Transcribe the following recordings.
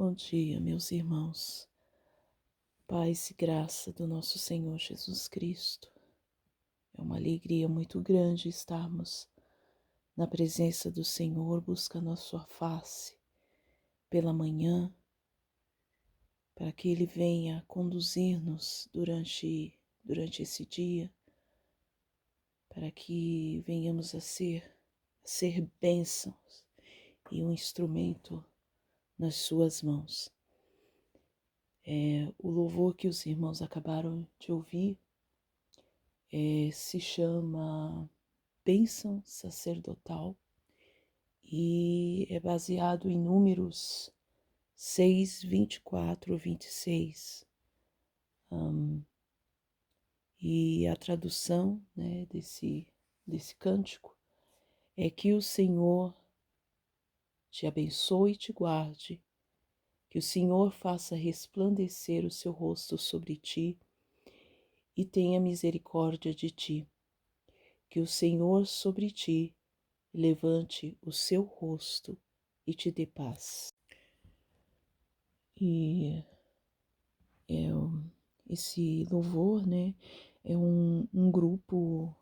Bom dia, meus irmãos. Paz e graça do nosso Senhor Jesus Cristo. É uma alegria muito grande estarmos na presença do Senhor, buscando a sua face pela manhã, para que Ele venha conduzir-nos durante esse dia, para que venhamos a ser bênçãos e um instrumento nas suas mãos. O louvor que os irmãos acabaram de ouvir se chama Bênção Sacerdotal e é baseado em Números 6, 24, 26. E a tradução, né, desse cântico é que o Senhor te abençoe e te guarde, que o Senhor faça resplandecer o seu rosto sobre ti e tenha misericórdia de ti, que o Senhor sobre ti levante o seu rosto e te dê paz. E esse louvor, né, é um grupo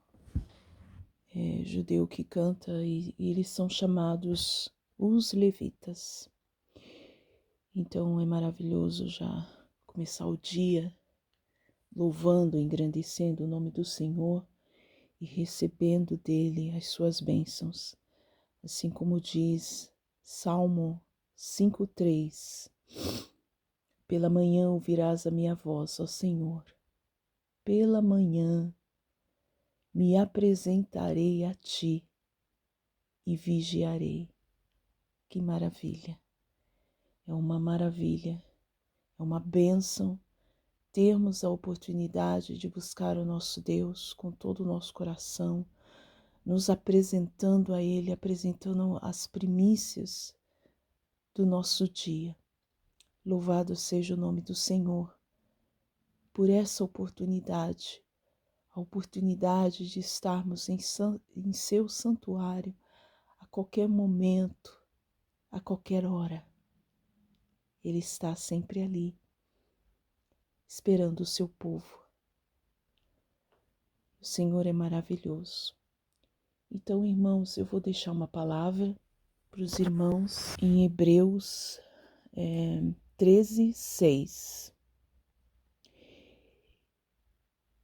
judeu que canta e eles são chamados os levitas. Então é maravilhoso já começar o dia louvando, engrandecendo o nome do Senhor e recebendo dele as suas bênçãos. Assim como diz Salmo 5:3. Pela manhã ouvirás a minha voz, ó Senhor. Pela manhã me apresentarei a ti e vigiarei. Que maravilha! É uma maravilha, é uma bênção termos a oportunidade de buscar o nosso Deus com todo o nosso coração, nos apresentando a Ele, apresentando as primícias do nosso dia. Louvado seja o nome do Senhor por essa oportunidade, a oportunidade de estarmos em seu santuário a qualquer momento, a qualquer hora. Ele está sempre ali, esperando o seu povo. O Senhor é maravilhoso. Então, irmãos, eu vou deixar uma palavra para os irmãos em Hebreus 13:6.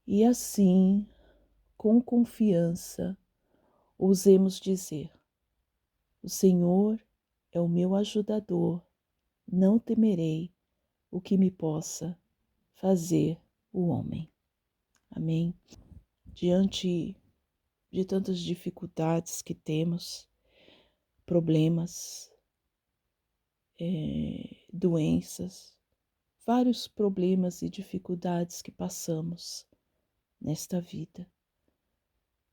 E assim, com confiança, ousemos dizer: o Senhor é o meu ajudador, não temerei o que me possa fazer o homem. Amém? Diante de tantas dificuldades que temos, problemas, doenças, vários problemas e dificuldades que passamos nesta vida.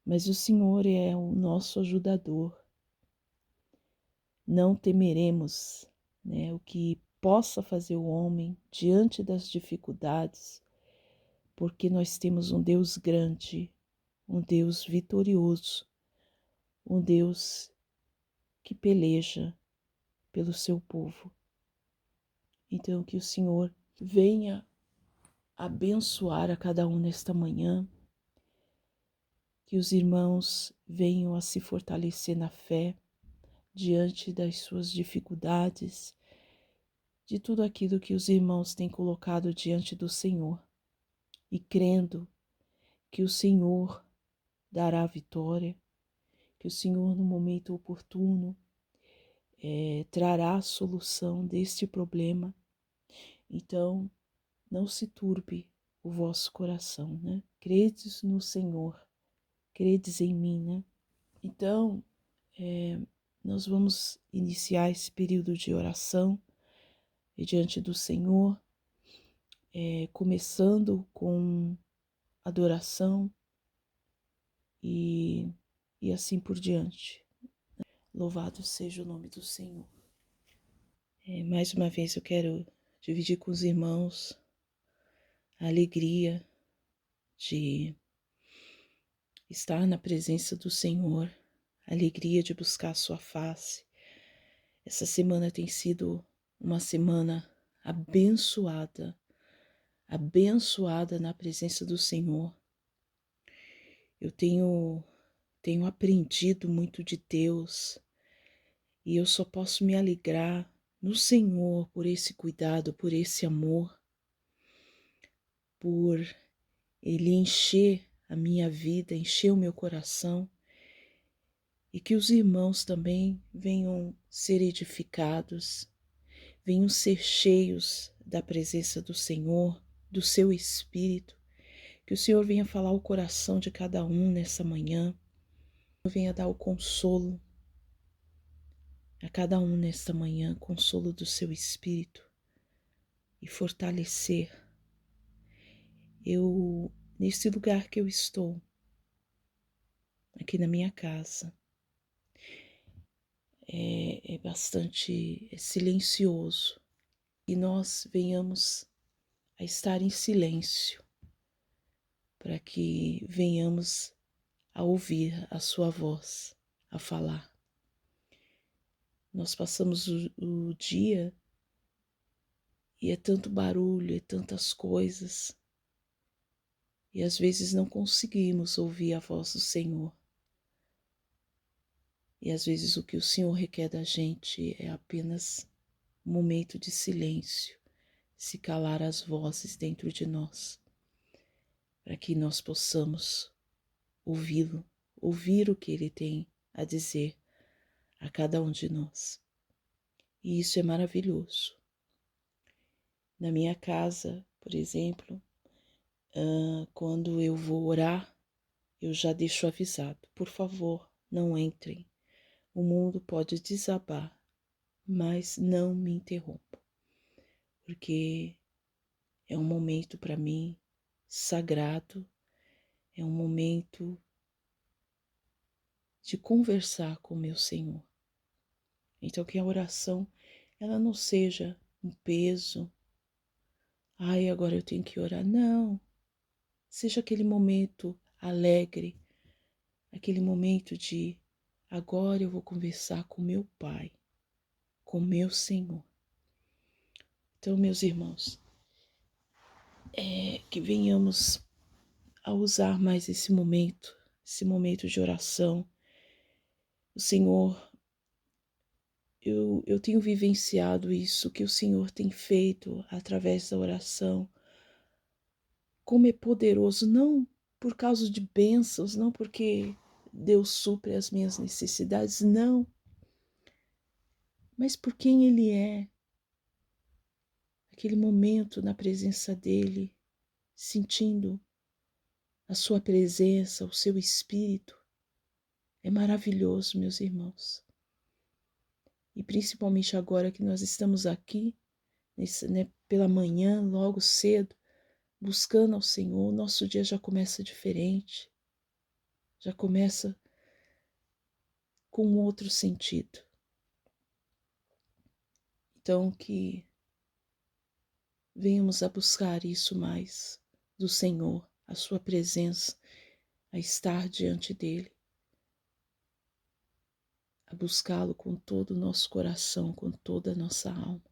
Mas o Senhor é o nosso ajudador. Não temeremos, né, o que possa fazer o homem diante das dificuldades, porque nós temos um Deus grande, um Deus vitorioso, um Deus que peleja pelo seu povo. Então, que o Senhor venha abençoar a cada um nesta manhã, que os irmãos venham a se fortalecer na fé diante das suas dificuldades, de tudo aquilo que os irmãos têm colocado diante do Senhor, e crendo que o Senhor dará a vitória, que o Senhor, no momento oportuno, trará a solução deste problema. Então, não se turbe o vosso coração, né? Credes no Senhor, credes em mim, né? Então, nós vamos iniciar esse período de oração diante do Senhor, começando com adoração e assim por diante. Louvado seja o nome do Senhor. Mais uma vez eu quero dividir com os irmãos a alegria de estar na presença do Senhor, a alegria de buscar a sua face. Essa semana tem sido uma semana abençoada, abençoada na presença do Senhor. Eu tenho aprendido muito de Deus e eu só posso me alegrar no Senhor por esse cuidado, por esse amor, por Ele encher a minha vida, encher o meu coração e que os irmãos também venham ser edificados, venham ser cheios da presença do Senhor, do seu Espírito, que o Senhor venha falar o coração de cada um nessa manhã, venha dar o consolo a cada um nesta manhã, consolo do seu Espírito e fortalecer. Nesse lugar que eu estou, aqui na minha casa, é bastante silencioso e nós venhamos a estar em silêncio para que venhamos a ouvir a sua voz, a falar. Nós passamos o dia e é tanto barulho, é tantas coisas, e às vezes não conseguimos ouvir a voz do Senhor. E às vezes o que o Senhor requer da gente é apenas um momento de silêncio, se calar as vozes dentro de nós, para que nós possamos ouvi-lo, ouvir o que Ele tem a dizer a cada um de nós. E isso é maravilhoso. Na minha casa, por exemplo, quando eu vou orar, eu já deixo avisado, por favor, não entrem. O mundo pode desabar, mas não me interrompam, porque é um momento para mim sagrado, é um momento de conversar com meu Senhor. Então que a oração ela não seja um peso. Ai, agora eu tenho que orar. Não. Seja aquele momento alegre, aquele momento de agora eu vou conversar com meu Pai, com meu Senhor. Então, meus irmãos, que venhamos a usar mais esse momento de oração. O Senhor, eu tenho vivenciado isso que o Senhor tem feito através da oração. Como é poderoso, não por causa de bênçãos, não porque Deus supre as minhas necessidades, não, mas por quem Ele é. Aquele momento na presença dEle, sentindo a sua presença, o seu Espírito, é maravilhoso, meus irmãos. E principalmente agora que nós estamos aqui, pela manhã, logo cedo, buscando ao Senhor, nosso dia já começa diferente, já começa com outro sentido. Então que venhamos a buscar isso mais do Senhor, a sua presença, a estar diante dEle, a buscá-lo com todo o nosso coração, com toda a nossa alma.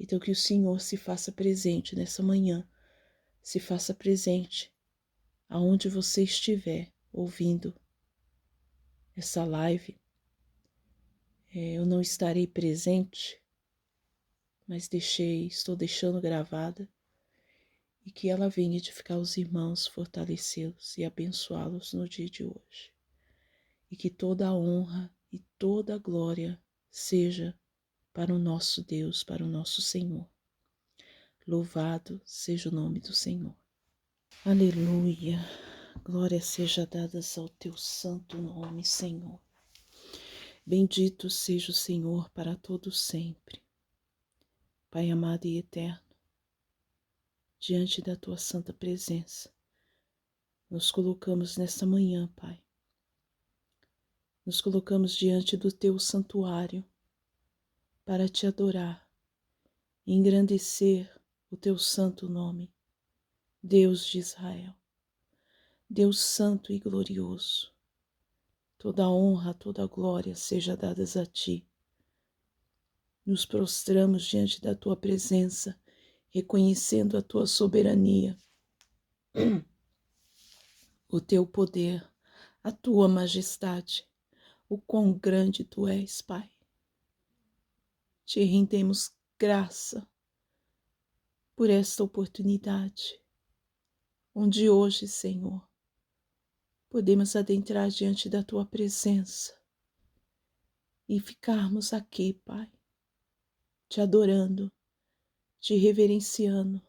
Então que o Senhor se faça presente nessa manhã, se faça presente aonde você estiver ouvindo essa live. Eu não estarei presente, mas estou deixando gravada, e que ela venha edificar os irmãos, fortalecê-los e abençoá-los no dia de hoje. E que toda a honra e toda a glória seja para o nosso Deus, para o nosso Senhor. Louvado seja o nome do Senhor. Aleluia. Glória seja dada ao teu santo nome, Senhor. Bendito seja o Senhor para todo sempre. Pai amado e eterno, diante da tua santa presença, nos colocamos nesta manhã, Pai. Nos colocamos diante do teu santuário para te adorar e engrandecer o teu santo nome, Deus de Israel, Deus santo e glorioso. Toda a honra, toda a glória seja dadas a ti. Nos prostramos diante da tua presença, reconhecendo a tua soberania, o teu poder, a tua majestade, o quão grande tu és, Pai. Te rendemos graça por esta oportunidade, onde hoje, Senhor, podemos adentrar diante da tua presença e ficarmos aqui, Pai, te adorando, te reverenciando,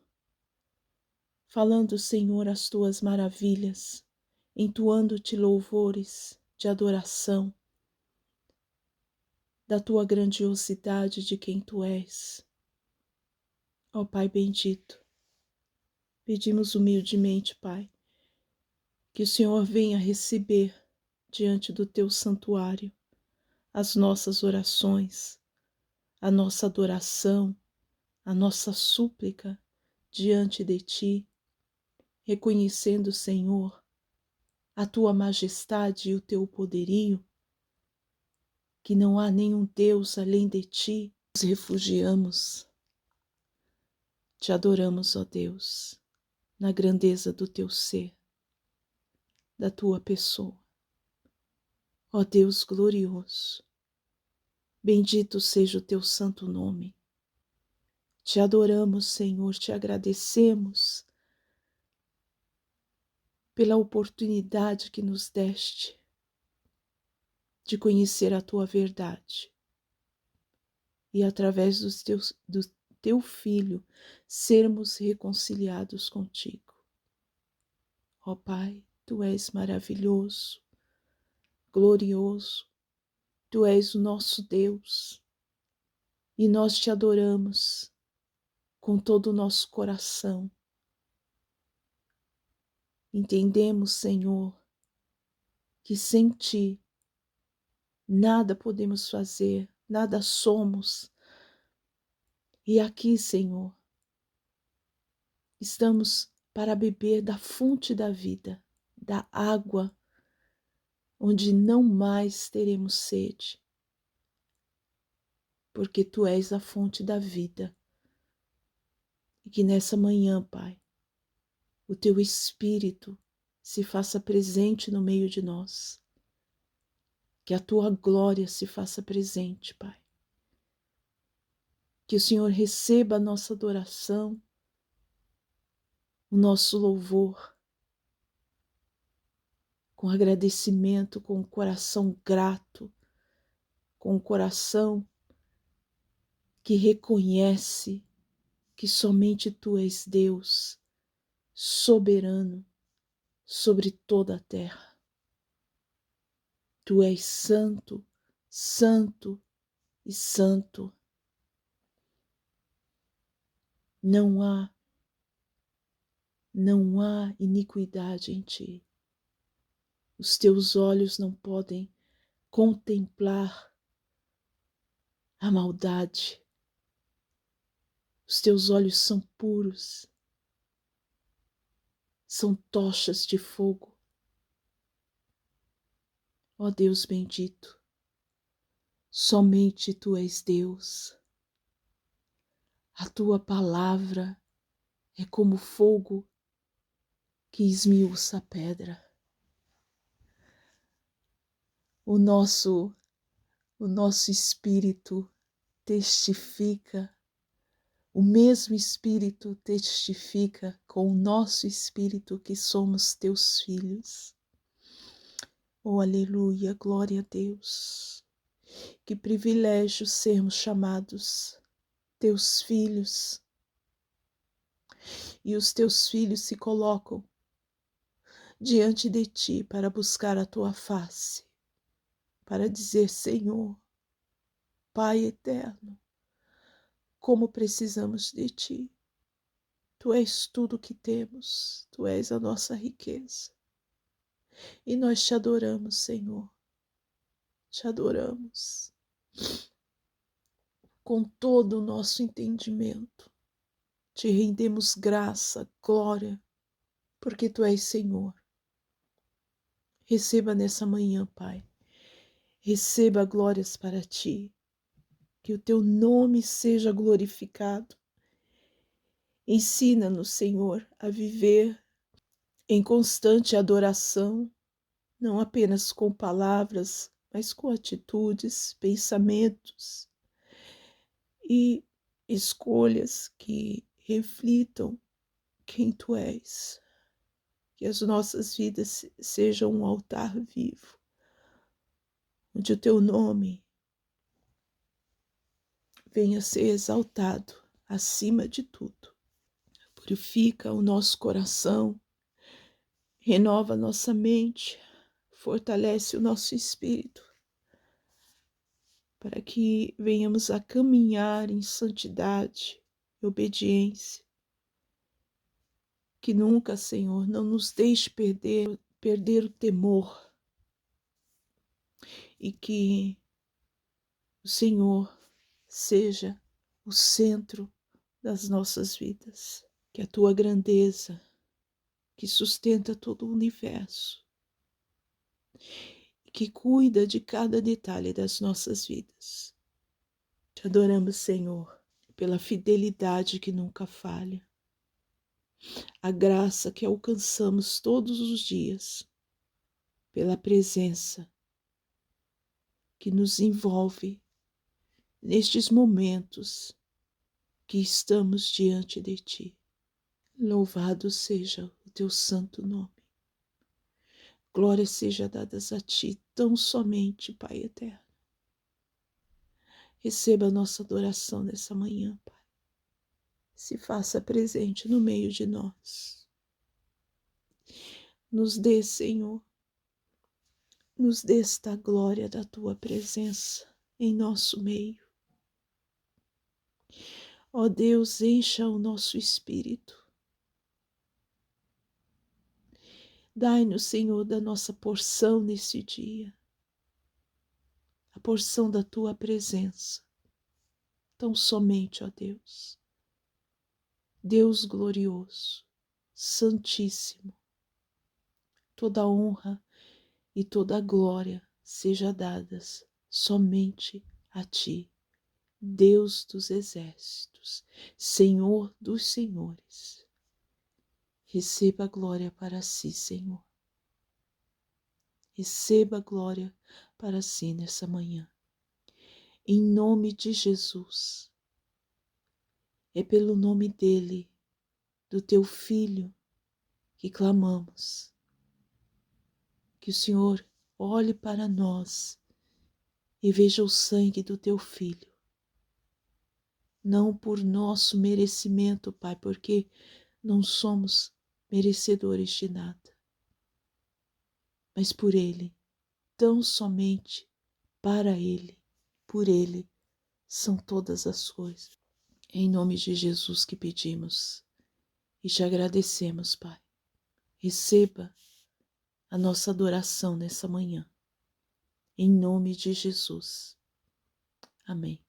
falando, Senhor, as tuas maravilhas, entoando-te louvores de adoração, da tua grandiosidade de quem tu és. Ó Pai bendito, pedimos humildemente, Pai, que o Senhor venha receber diante do teu santuário as nossas orações, a nossa adoração, a nossa súplica diante de ti, reconhecendo, Senhor, a tua majestade e o teu poderio, que não há nenhum Deus além de ti. Nos refugiamos, te adoramos, ó Deus, na grandeza do teu ser, da tua pessoa. Ó Deus glorioso, bendito seja o teu santo nome. Te adoramos, Senhor, te agradecemos pela oportunidade que nos deste de conhecer a tua verdade e, através do teu Filho, sermos reconciliados contigo. Ó Pai, tu és maravilhoso, glorioso, tu és o nosso Deus e nós te adoramos com todo o nosso coração. Entendemos, Senhor, que sem ti nada podemos fazer, nada somos. E aqui, Senhor, estamos para beber da fonte da vida, da água, onde não mais teremos sede, porque tu és a fonte da vida. E que nessa manhã, Pai, o teu Espírito se faça presente no meio de nós. Que a tua glória se faça presente, Pai. Que o Senhor receba a nossa adoração, o nosso louvor, com agradecimento, com o coração grato, com o coração que reconhece que somente tu és Deus, soberano sobre toda a terra. Tu és santo, santo e santo. Não há iniquidade em ti. Os teus olhos não podem contemplar a maldade. Os teus olhos são puros, são tochas de fogo. Ó Deus bendito, somente tu és Deus. A tua palavra é como fogo que esmiuça a pedra. O nosso espírito testifica, o mesmo Espírito testifica com o nosso espírito que somos teus filhos. Oh, aleluia, glória a Deus. Que privilégio sermos chamados teus filhos. E os teus filhos se colocam diante de ti para buscar a tua face, para dizer: Senhor, Pai eterno, como precisamos de ti. Tu és tudo o que temos, tu és a nossa riqueza. E nós te adoramos, Senhor, te adoramos com todo o nosso entendimento. Te rendemos graça, glória, porque tu és Senhor. Receba nessa manhã, Pai, receba glórias para ti. que o teu nome seja glorificado. Ensina-nos, Senhor, a viver em constante adoração, não apenas com palavras, mas com atitudes, pensamentos e escolhas que reflitam quem tu és. Que as nossas vidas sejam um altar vivo, onde o teu nome venha a ser exaltado acima de tudo. Purifica o nosso coração, renova nossa mente, fortalece o nosso espírito, para que venhamos a caminhar em santidade e obediência. Que nunca, Senhor, não nos deixe perder o temor, e que o Senhor seja o centro das nossas vidas. Que a tua grandeza, que sustenta todo o universo, que cuida de cada detalhe das nossas vidas. Te adoramos, Senhor, pela fidelidade que nunca falha, a graça que alcançamos todos os dias, pela presença que nos envolve nestes momentos que estamos diante de Ti. Louvado seja o Teu santo nome. Glória seja dadas a Ti, tão somente, Pai eterno. Receba a nossa adoração nessa manhã, Pai. Se faça presente no meio de nós. Nos dê, Senhor, nos dê esta glória da Tua presença em nosso meio. Ó Deus, encha o nosso espírito. Dai-nos, Senhor, da nossa porção nesse dia, a porção da Tua presença. Tão somente, ó Deus, Deus glorioso, santíssimo, toda honra e toda glória seja dadas somente a Ti, Deus dos exércitos, Senhor dos senhores. Receba a glória para si, Senhor. Receba a glória para si nessa manhã. Em nome de Jesus. É pelo nome dele, do teu Filho, que clamamos. Que o Senhor olhe para nós e veja o sangue do teu Filho. Não por nosso merecimento, Pai, porque não somos merecedores de nada, mas por Ele, tão somente para Ele, por Ele são todas as coisas. É em nome de Jesus que pedimos e te agradecemos, Pai. Receba a nossa adoração nessa manhã, em nome de Jesus. Amém.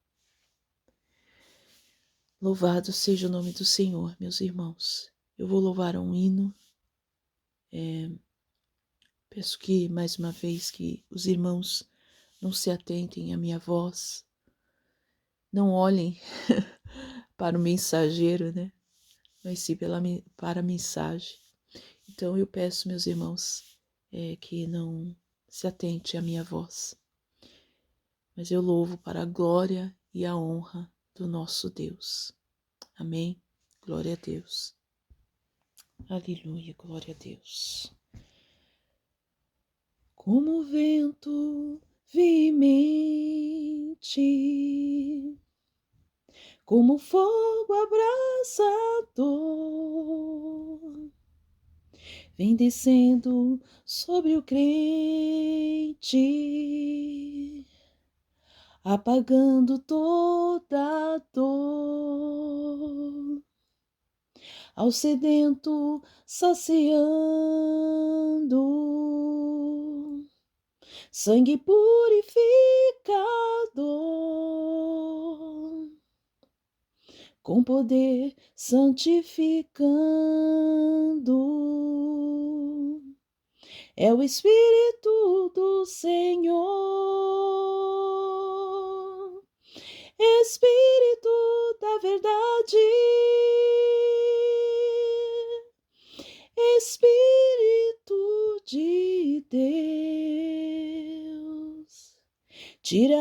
Louvado seja o nome do Senhor, meus irmãos. Eu vou louvar um hino. Peço que, mais uma vez, que os irmãos não se atentem à minha voz, não olhem para o mensageiro, né? Mas sim para a mensagem. Então eu peço, meus irmãos, que não se atente à minha voz, mas eu louvo para a glória e a honra do nosso Deus. Amém? Glória a Deus. Aleluia, glória a Deus. Como vento veemente, como fogo abrasador, vem descendo sobre o crente, apagando toda a dor, ao sedento saciando, sangue purificador, com poder santificando. É o Espírito do Senhor, Espírito da verdade, Espírito de Deus, tira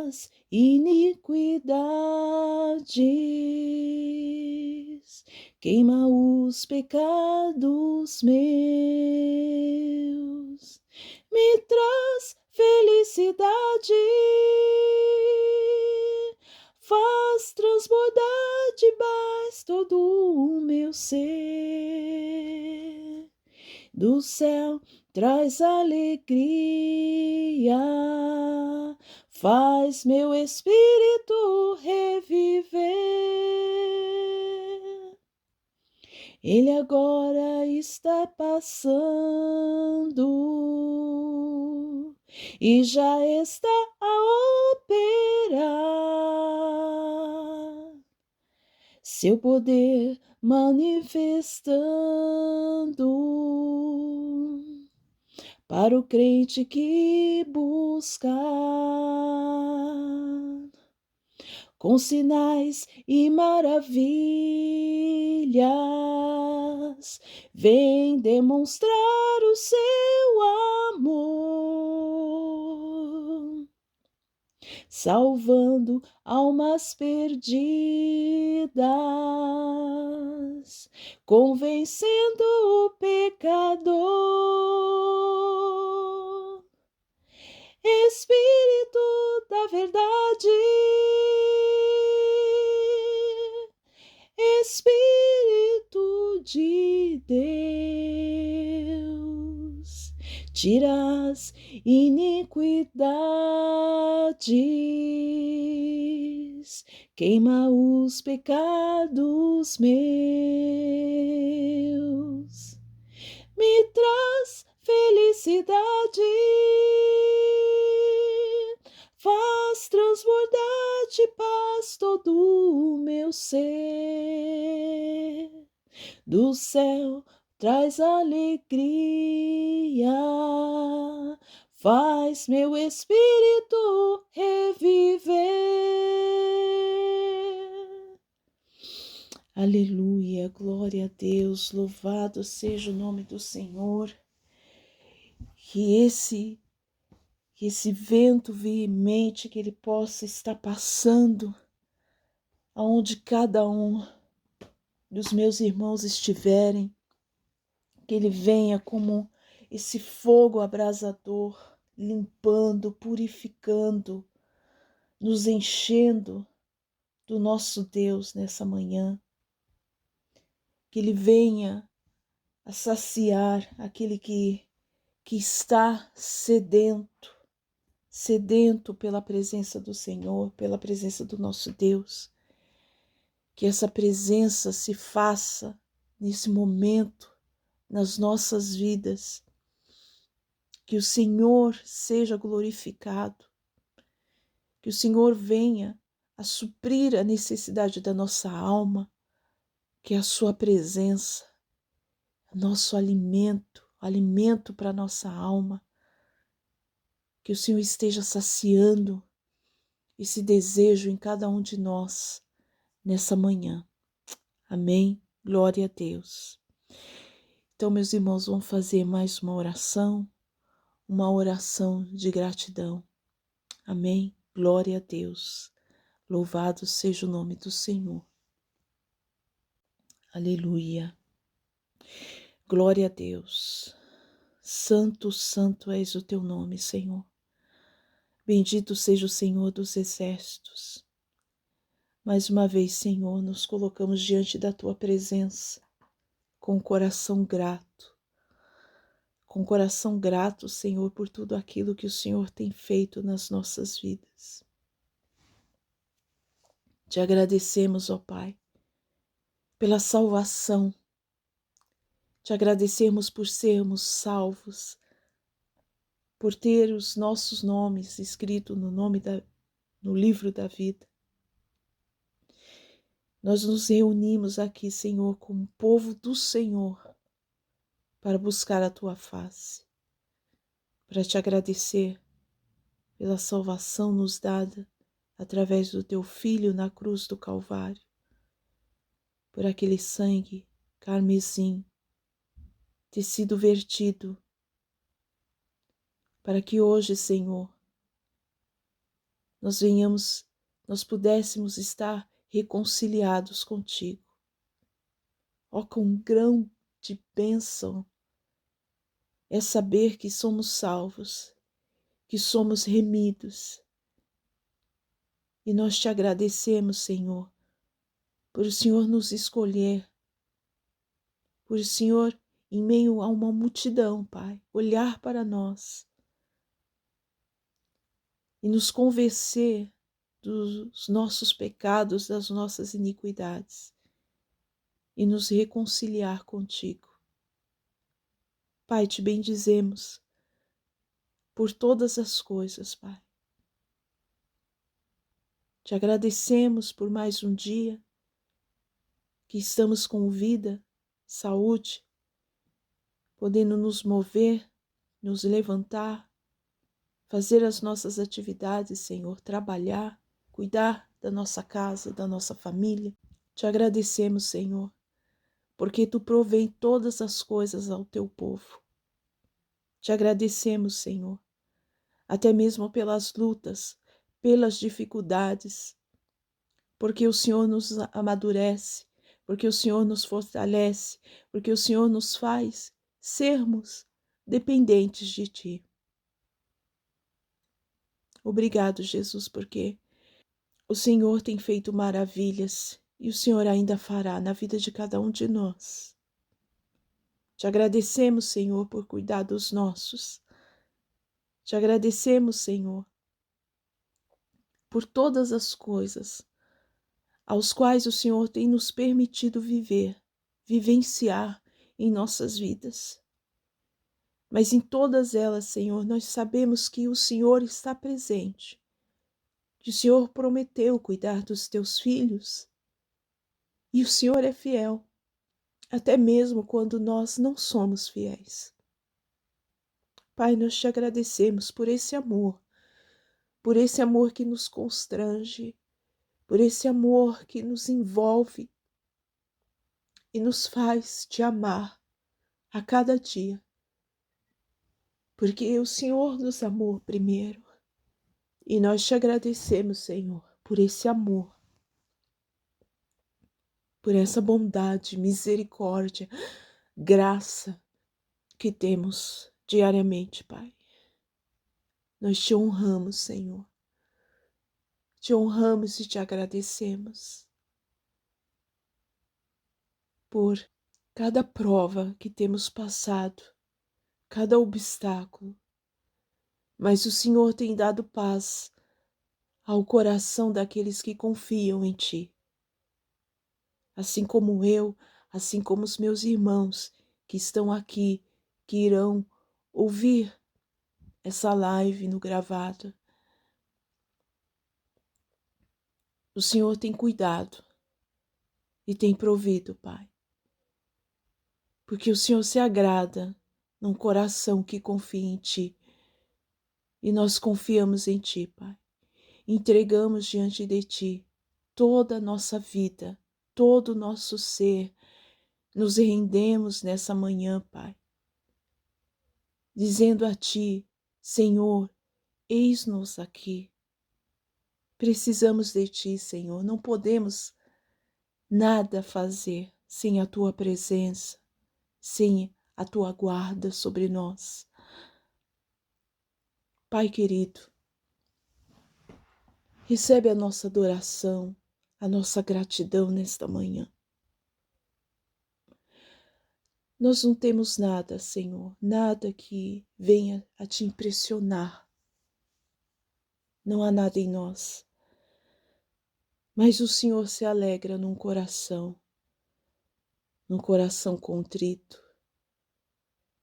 as iniquidades, queima os pecados meus, me traz felicidade, faz transbordar demais todo o meu ser. Do céu traz alegria, faz meu espírito reviver. Ele agora está passando e já está a operar seu poder manifestando para o crente que busca, com sinais e maravilhas, vem demonstrar o seu amor, salvando almas perdidas, convencendo o pecador. Espírito da verdade, Espírito de Deus, tira as iniquidades, queima os pecados meus, me traz felicidade, faz transbordar de paz todo o meu ser. Do céu traz alegria, faz meu espírito reviver. Aleluia, glória a Deus, louvado seja o nome do Senhor. Que esse vento veemente que ele possa estar passando aonde cada um dos meus irmãos estiverem, que ele venha como esse fogo abrasador, limpando, purificando, nos enchendo do nosso Deus nessa manhã, que ele venha a saciar aquele que está sedento pela presença do Senhor, pela presença do nosso Deus. Que essa presença se faça nesse momento, nas nossas vidas. Que o Senhor seja glorificado. Que o Senhor venha a suprir a necessidade da nossa alma. Que a sua presença, nosso alimento para a nossa alma. Que o Senhor esteja saciando esse desejo em cada um de nós nessa manhã. Amém? Glória a Deus. Então, meus irmãos, vamos fazer mais uma oração de gratidão. Amém? Glória a Deus. Louvado seja o nome do Senhor. Aleluia. Glória a Deus. Santo, santo és o teu nome, Senhor. Bendito seja o Senhor dos exércitos. Mais uma vez, Senhor, nos colocamos diante da tua presença com o coração grato. Com o coração grato, Senhor, por tudo aquilo que o Senhor tem feito nas nossas vidas. Te agradecemos, ó Pai, pela salvação. Te agradecemos por sermos salvos, por ter os nossos nomes escritos no livro da vida. Nós nos reunimos aqui, Senhor, como povo do Senhor, para buscar a tua face, para te agradecer pela salvação nos dada através do teu Filho na cruz do Calvário, por aquele sangue carmesim ter sido vertido, para que hoje, Senhor, nós pudéssemos estar reconciliados contigo. Ó, com grão de bênção é saber que somos salvos, que somos remidos. E nós te agradecemos, Senhor, por o Senhor nos escolher, por o Senhor, em meio a uma multidão, Pai, olhar para nós e nos convencer dos nossos pecados, das nossas iniquidades e nos reconciliar contigo. Pai, te bendizemos por todas as coisas, Pai. Te agradecemos por mais um dia que estamos com vida, saúde, podendo nos mover, nos levantar, fazer as nossas atividades, Senhor, trabalhar, cuidar da nossa casa, da nossa família. Te agradecemos, Senhor, porque Tu provém todas as coisas ao Teu povo. Te agradecemos, Senhor, até mesmo pelas lutas, pelas dificuldades, porque o Senhor nos amadurece, porque o Senhor nos fortalece, porque o Senhor nos faz sermos dependentes de Ti. Obrigado, Jesus, porque o Senhor tem feito maravilhas e o Senhor ainda fará na vida de cada um de nós. Te agradecemos, Senhor, por cuidar dos nossos. Te agradecemos, Senhor, por todas as coisas aos quais o Senhor tem nos permitido vivenciar em nossas vidas. Mas em todas elas, Senhor, nós sabemos que o Senhor está presente, que o Senhor prometeu cuidar dos teus filhos e o Senhor é fiel, até mesmo quando nós não somos fiéis. Pai, nós te agradecemos por esse amor que nos constrange, por esse amor que nos envolve e nos faz te amar a cada dia. Porque o Senhor nos amou primeiro. E nós te agradecemos, Senhor, por esse amor, por essa bondade, misericórdia, graça que temos diariamente, Pai. Nós te honramos, Senhor. Te honramos e te agradecemos por cada prova que temos passado, cada obstáculo. Mas o Senhor tem dado paz ao coração daqueles que confiam em Ti. Assim como eu, assim como os meus irmãos que estão aqui, que irão ouvir essa live no gravado. O Senhor tem cuidado e tem provido, Pai. Porque o Senhor se agrada num coração que confia em Ti. E nós confiamos em Ti, Pai. Entregamos diante de Ti toda a nossa vida, todo o nosso ser. Nos rendemos nessa manhã, Pai, dizendo a Ti, Senhor, eis-nos aqui. Precisamos de Ti, Senhor. Não podemos nada fazer sem a Tua presença, sem a Tua guarda sobre nós. Pai querido, recebe a nossa adoração, a nossa gratidão nesta manhã. Nós não temos nada, Senhor, nada que venha a Te impressionar. Não há nada em nós. Mas o Senhor se alegra num coração contrito,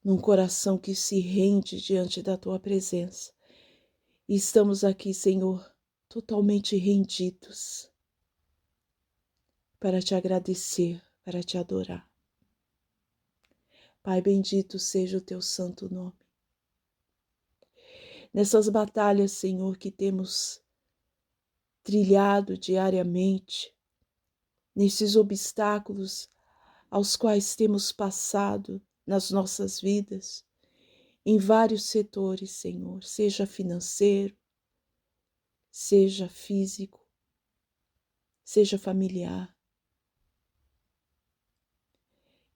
num coração que se rende diante da Tua presença. E estamos aqui, Senhor, totalmente rendidos para Te agradecer, para Te adorar. Pai, bendito seja o Teu santo nome. Nessas batalhas, Senhor, que temos trilhado diariamente, nesses obstáculos aos quais temos passado nas nossas vidas, em vários setores, Senhor, seja financeiro, seja físico, seja familiar.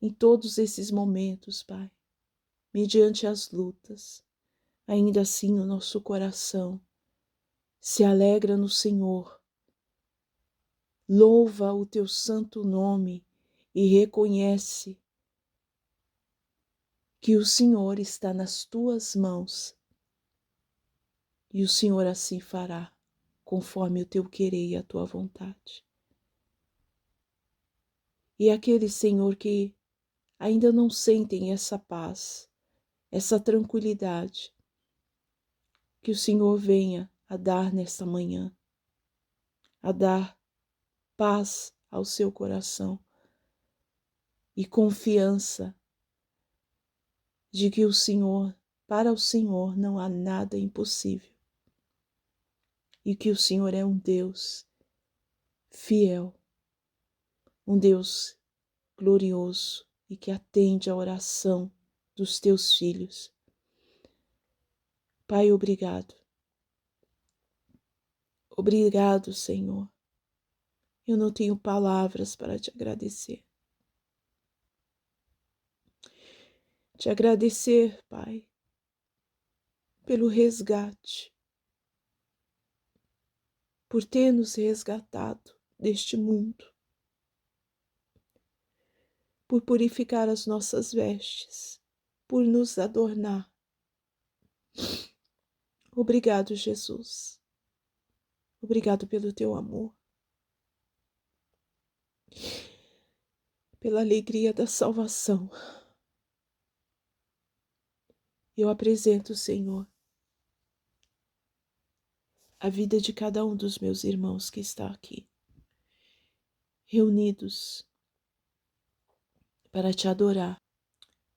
Em todos esses momentos, Pai, mediante as lutas, ainda assim o nosso coração se alegra no Senhor, louva o teu santo nome e reconhece que o Senhor está nas tuas mãos e o Senhor assim fará, conforme o teu querer e a tua vontade. E aqueles, Senhor, que ainda não sentem essa paz, essa tranquilidade, que o Senhor venha a dar nesta manhã, a dar paz ao seu coração e confiança de que para o Senhor não há nada impossível e que o Senhor é um Deus fiel, um Deus glorioso e que atende a oração dos teus filhos. Pai, obrigado. Obrigado, Senhor. Eu não tenho palavras para te agradecer. Te agradecer, Pai, pelo resgate, por ter nos resgatado deste mundo, por purificar as nossas vestes, por nos adornar. Obrigado, Jesus. Obrigado pelo teu amor, pela alegria da salvação. Eu apresento, Senhor, a vida de cada um dos meus irmãos que está aqui, reunidos para te adorar,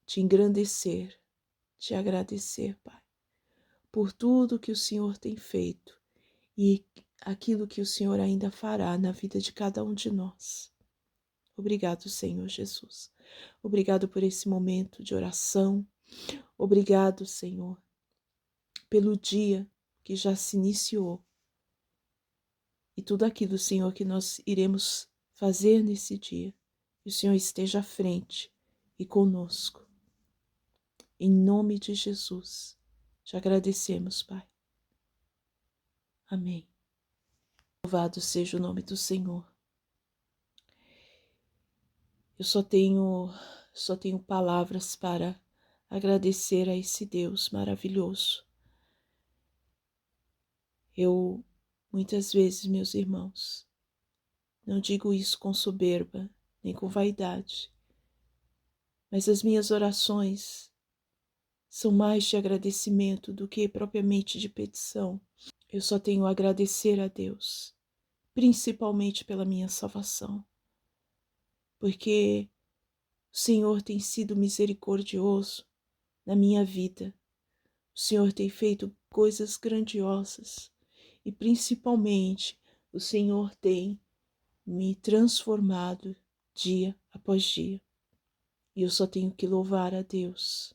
te engrandecer, te agradecer, Pai, por tudo que o Senhor tem feito e aquilo que o Senhor ainda fará na vida de cada um de nós. Obrigado, Senhor Jesus. Obrigado por esse momento de oração. Obrigado, Senhor, pelo dia que já se iniciou e tudo aquilo, Senhor, que nós iremos fazer nesse dia. Que o Senhor esteja à frente e conosco. Em nome de Jesus, te agradecemos, Pai. Amém. Louvado seja o nome do Senhor. Eu só tenho palavras para agradecer a esse Deus maravilhoso. Eu, muitas vezes, meus irmãos, não digo isso com soberba, nem com vaidade, mas as minhas orações são mais de agradecimento do que propriamente de petição. Eu só tenho a agradecer a Deus, principalmente pela minha salvação, porque o Senhor tem sido misericordioso na minha vida. O Senhor tem feito coisas grandiosas e principalmente o Senhor tem me transformado dia após dia. E eu só tenho que louvar a Deus,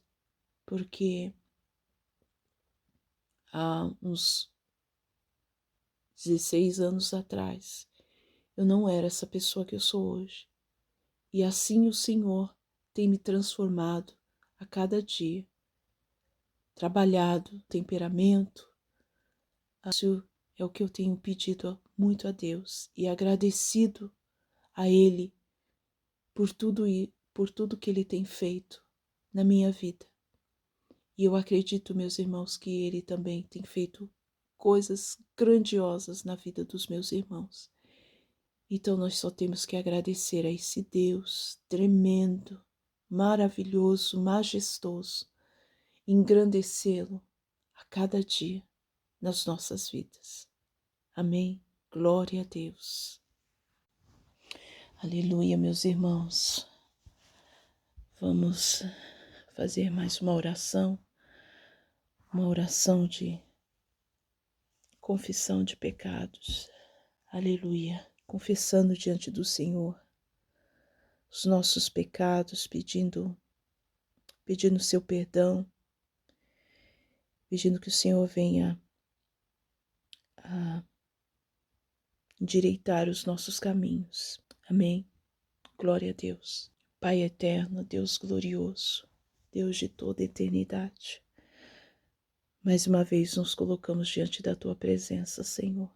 porque há uns 16 anos atrás eu não era essa pessoa que eu sou hoje. E assim o Senhor tem me transformado a cada dia. Trabalhado, temperamento, isso é o que eu tenho pedido muito a Deus e agradecido a Ele por tudo que Ele tem feito na minha vida. E eu acredito, meus irmãos, que Ele também tem feito coisas grandiosas na vida dos meus irmãos. Então nós só temos que agradecer a esse Deus tremendo, maravilhoso, majestoso, engrandecê-lo a cada dia nas nossas vidas. Amém? Glória a Deus. Aleluia, meus irmãos. Vamos fazer mais uma oração de confissão de pecados. aleluia, confessando diante do Senhor os nossos pecados, pedindo seu perdão, pedindo que o Senhor venha a endireitar os nossos caminhos. Amém. Glória a Deus. Pai eterno, Deus glorioso, Deus de toda eternidade. Mais uma vez nos colocamos diante da Tua presença, Senhor,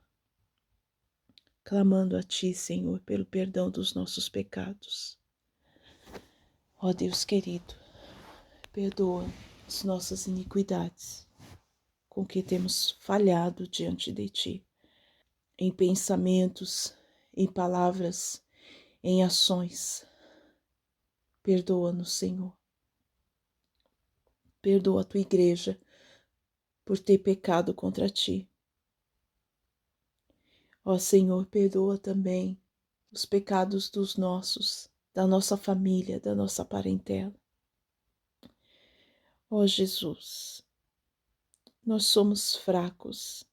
clamando a Ti, Senhor, pelo perdão dos nossos pecados. Ó Deus querido, perdoa as nossas iniquidades, com que temos falhado diante de Ti, em pensamentos, em palavras, em ações. Perdoa-nos, Senhor. Perdoa a Tua igreja por ter pecado contra Ti. Ó Senhor, perdoa também os pecados da nossa família, da nossa parentela. Ó Jesus, nós somos fracos,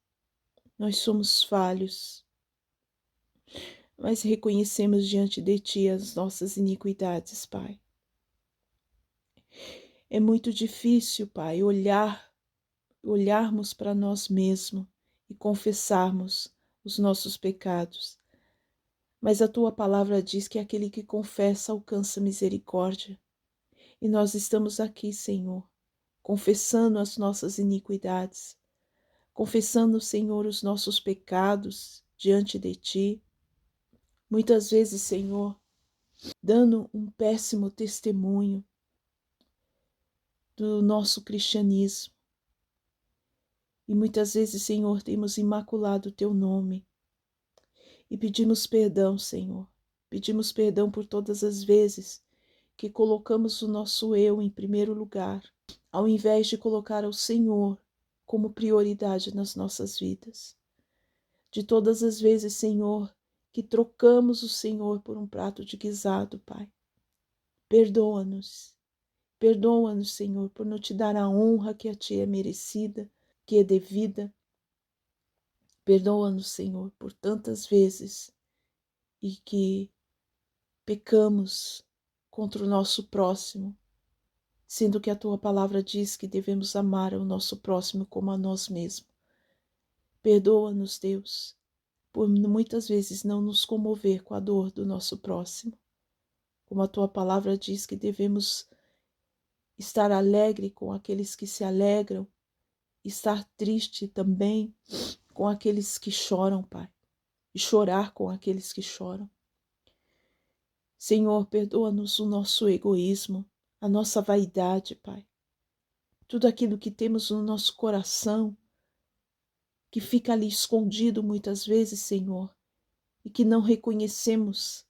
nós somos falhos, mas reconhecemos diante de Ti as nossas iniquidades, Pai. É muito difícil, Pai, olharmos para nós mesmos e confessarmos os nossos pecados. Mas a Tua palavra diz que aquele que confessa alcança misericórdia. E nós estamos aqui, Senhor, confessando as nossas iniquidades, confessando, Senhor, os nossos pecados diante de Ti. Muitas vezes, Senhor, dando um péssimo testemunho do nosso cristianismo. E muitas vezes, Senhor, temos imaculado o Teu nome. E pedimos perdão, Senhor. Pedimos perdão por todas as vezes que colocamos o nosso eu em primeiro lugar, ao invés de colocar o Senhor como prioridade nas nossas vidas. De todas as vezes, Senhor, que trocamos o Senhor por um prato de guisado, Pai. Perdoa-nos. Perdoa-nos, Senhor, por não Te dar a honra que a Ti é merecida, que é devida. Perdoa-nos, Senhor, por tantas vezes e que pecamos contra o nosso próximo, sendo que a Tua palavra diz que devemos amar o nosso próximo como a nós mesmos. Perdoa-nos, Deus, por muitas vezes não nos comover com a dor do nosso próximo. Como a Tua palavra diz que devemos estar alegre com aqueles que se alegram, estar triste também com aqueles que choram, Pai, e chorar com aqueles que choram. Senhor, perdoa-nos o nosso egoísmo, a nossa vaidade, Pai. Tudo aquilo que temos no nosso coração, que fica ali escondido muitas vezes, Senhor, e que não reconhecemos,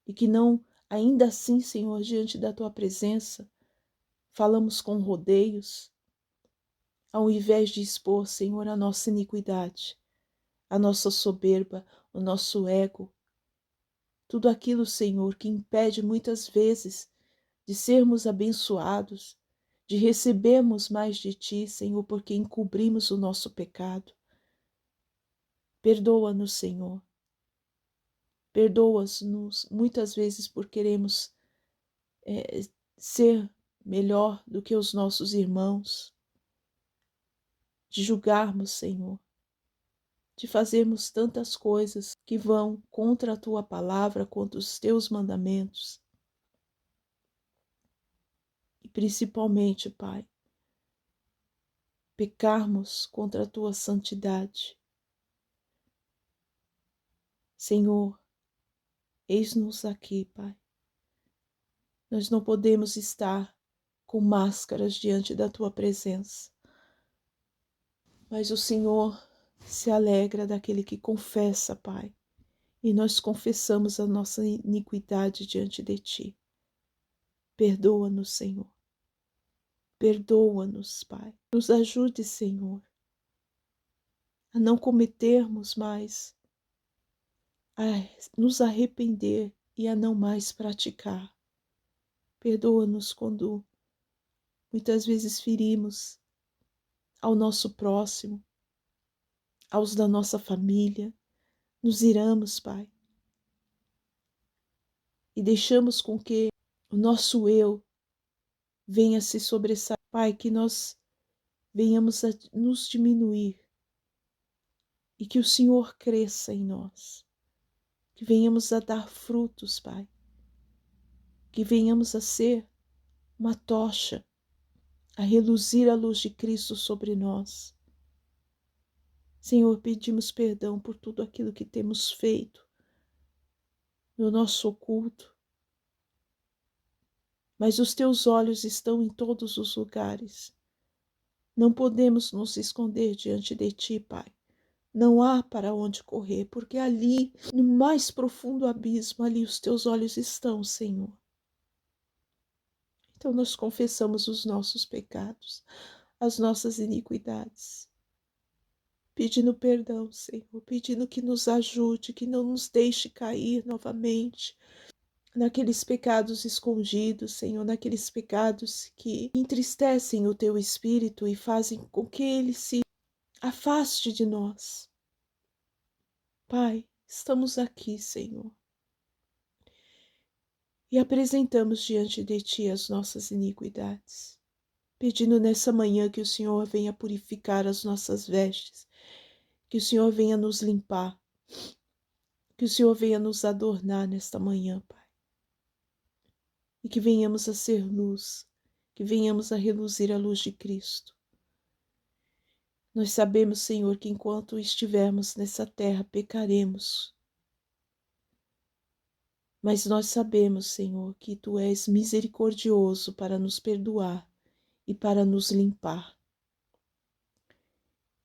e que não, ainda assim, Senhor, diante da Tua presença, falamos com rodeios, ao invés de expor, Senhor, a nossa iniquidade, a nossa soberba, o nosso ego, tudo aquilo, Senhor, que impede muitas vezes de sermos abençoados, de recebermos mais de Ti, Senhor, porque encobrimos o nosso pecado. Perdoa-nos, Senhor. Perdoa-nos muitas vezes por queremos ser melhor do que os nossos irmãos, de julgarmos, Senhor, de fazermos tantas coisas que vão contra a Tua palavra, contra os Teus mandamentos. E principalmente, Pai, pecarmos contra a Tua santidade. Senhor, eis-nos aqui, Pai. Nós não podemos estar com máscaras diante da Tua presença. Mas o Senhor se alegra daquele que confessa, Pai. E nós confessamos a nossa iniquidade diante de Ti. Perdoa-nos, Senhor. Perdoa-nos, Pai. Nos ajude, Senhor, a não cometermos mais, a nos arrepender e a não mais praticar. Perdoa-nos quando muitas vezes ferimos ao nosso próximo, aos da nossa família, nos iramos, Pai, e deixamos com que o nosso eu venha se sobressair. Pai, que nós venhamos a nos diminuir e que o Senhor cresça em nós, que venhamos a dar frutos, Pai, que venhamos a ser uma tocha, a reluzir a luz de Cristo sobre nós. Senhor, pedimos perdão por tudo aquilo que temos feito no nosso oculto, mas os teus olhos estão em todos os lugares. Não podemos nos esconder diante de ti, Pai. Não há para onde correr, porque ali, no mais profundo abismo, ali os teus olhos estão, Senhor. Então nós confessamos os nossos pecados, as nossas iniquidades, pedindo perdão, Senhor, pedindo que nos ajude, que não nos deixe cair novamente naqueles pecados escondidos, Senhor, naqueles pecados que entristecem o teu espírito e fazem com que ele se afaste de nós. Pai, estamos aqui, Senhor, e apresentamos diante de ti as nossas iniquidades, pedindo nessa manhã que o Senhor venha purificar as nossas vestes, que o Senhor venha nos limpar, que o Senhor venha nos adornar nesta manhã, Pai, e que venhamos a ser luz, que venhamos a reluzir a luz de Cristo. Nós sabemos, Senhor, que enquanto estivermos nessa terra pecaremos, mas nós sabemos, Senhor, que Tu és misericordioso para nos perdoar e para nos limpar.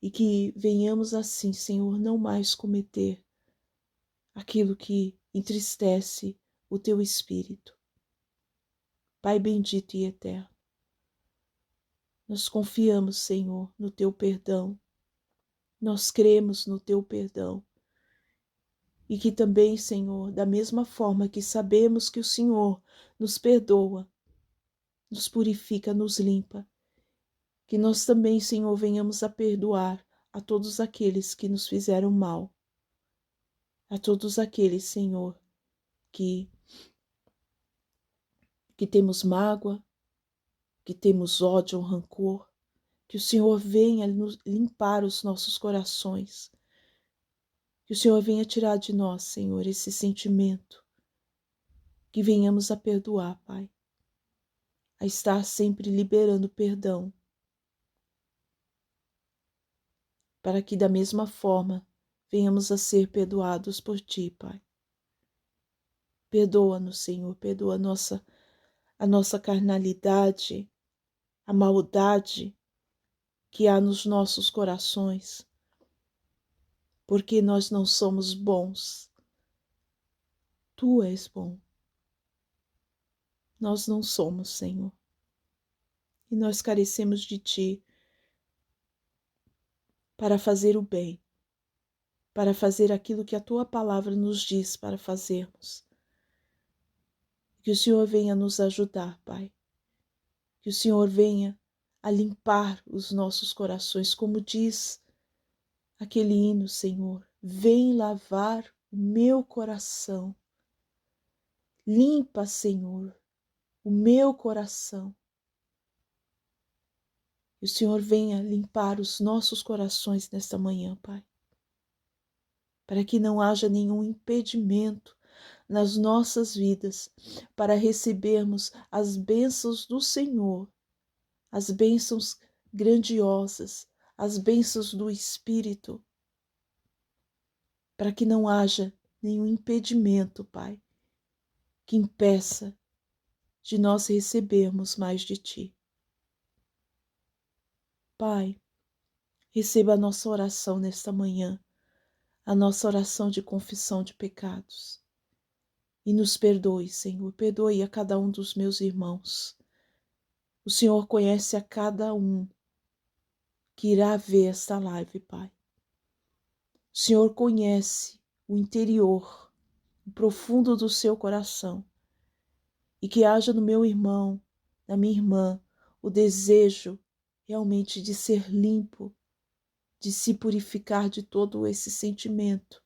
E que venhamos assim, Senhor, não mais cometer aquilo que entristece o Teu Espírito. Pai bendito e eterno, nós confiamos, Senhor, no Teu perdão. Nós cremos no Teu perdão. E que também, Senhor, da mesma forma que sabemos que o Senhor nos perdoa, nos purifica, nos limpa, que nós também, Senhor, venhamos a perdoar a todos aqueles que nos fizeram mal, a todos aqueles, Senhor, que temos mágoa, que temos ódio ou rancor, que o Senhor venha nos limpar os nossos corações, que o Senhor venha tirar de nós, Senhor, esse sentimento, que venhamos a perdoar, Pai, a estar sempre liberando perdão, para que da mesma forma venhamos a ser perdoados por Ti, Pai. Perdoa-nos, Senhor, perdoa a nossa carnalidade, a maldade que há nos nossos corações, porque nós não somos bons. Tu és bom. Nós não somos, Senhor. E nós carecemos de Ti para fazer o bem, para fazer aquilo que a Tua palavra nos diz para fazermos. Que o Senhor venha nos ajudar, Pai. Que o Senhor venha a limpar os nossos corações, como diz aquele hino, Senhor. Vem lavar o meu coração. Limpa, Senhor, o meu coração. Que o Senhor venha limpar os nossos corações nesta manhã, Pai. Para que não haja nenhum impedimento nas nossas vidas para recebermos as bênçãos do Senhor, as bênçãos grandiosas, as bênçãos do Espírito, para que não haja nenhum impedimento, Pai, que impeça de nós recebermos mais de Ti. Pai, receba a nossa oração nesta manhã, a nossa oração de confissão de pecados. E nos perdoe, Senhor, perdoe a cada um dos meus irmãos. O Senhor conhece a cada um que irá ver esta live, Pai. O Senhor conhece o interior, o profundo do seu coração. E que haja no meu irmão, na minha irmã, o desejo realmente de ser limpo, de se purificar de todo esse sentimento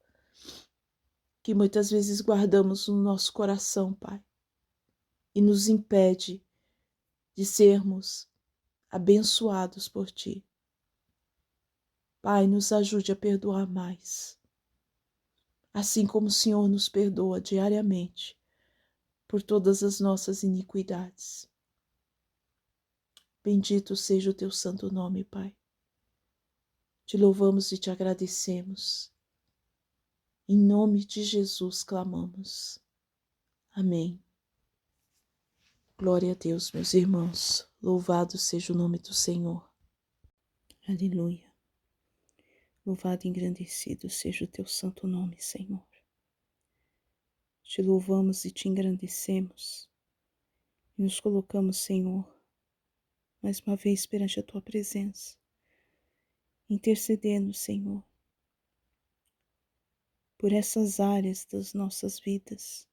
que muitas vezes guardamos no nosso coração, Pai, e nos impede de sermos abençoados por Ti. Pai, nos ajude a perdoar mais, assim como o Senhor nos perdoa diariamente por todas as nossas iniquidades. Bendito seja o Teu santo nome, Pai. Te louvamos e te agradecemos. Em nome de Jesus clamamos. Amém. Glória a Deus, meus irmãos. Louvado seja o nome do Senhor. Aleluia. Louvado e engrandecido seja o teu santo nome, Senhor. Te louvamos e te engrandecemos. E nos colocamos, Senhor, mais uma vez perante a tua presença, intercedendo, Senhor, por essas áreas das nossas vidas,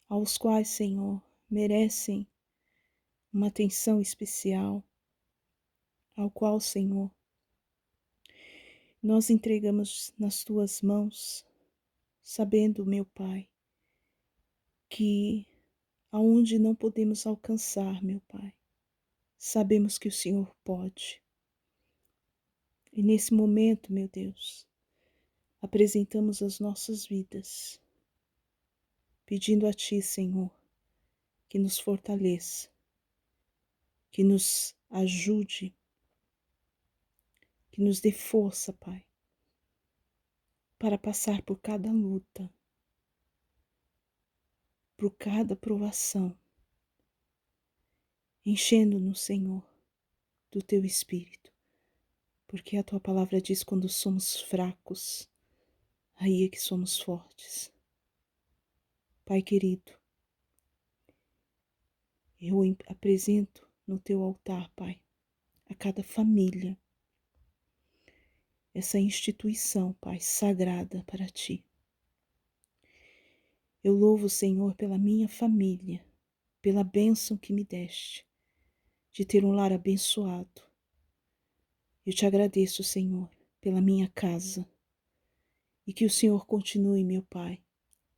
aos quais, Senhor, merecem uma atenção especial, ao qual, Senhor, nós entregamos nas tuas mãos, sabendo, meu Pai, que aonde não podemos alcançar, meu Pai, sabemos que o Senhor pode. E nesse momento, meu Deus, apresentamos as nossas vidas, pedindo a Ti, Senhor, que nos fortaleça, que nos ajude, que nos dê força, Pai, para passar por cada luta, por cada provação, enchendo-nos, Senhor, do Teu Espírito, porque a Tua palavra diz: quando somos fracos, aí é que somos fortes. Pai querido, eu apresento no Teu altar, Pai, a cada família, essa instituição, Pai, sagrada para Ti. Eu louvo, Senhor, pela minha família, pela bênção que me deste, de ter um lar abençoado. Eu te agradeço, Senhor, pela minha casa, e que o Senhor continue, meu Pai,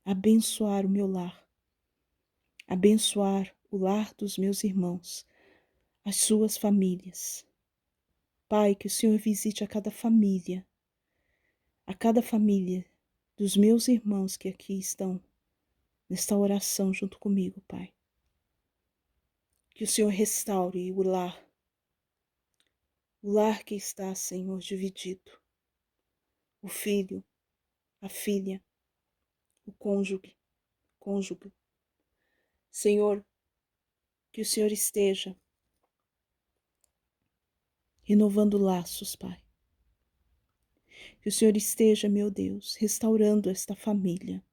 a abençoar o meu lar, abençoar o lar dos meus irmãos, as suas famílias. Pai, que o Senhor visite a cada família dos meus irmãos que aqui estão nesta oração junto comigo, Pai. Que o Senhor restaure o lar que está, Senhor, dividido, o filho, a filha, o cônjuge. Senhor, que o Senhor esteja renovando laços, Pai. Que o Senhor esteja, meu Deus, restaurando esta família.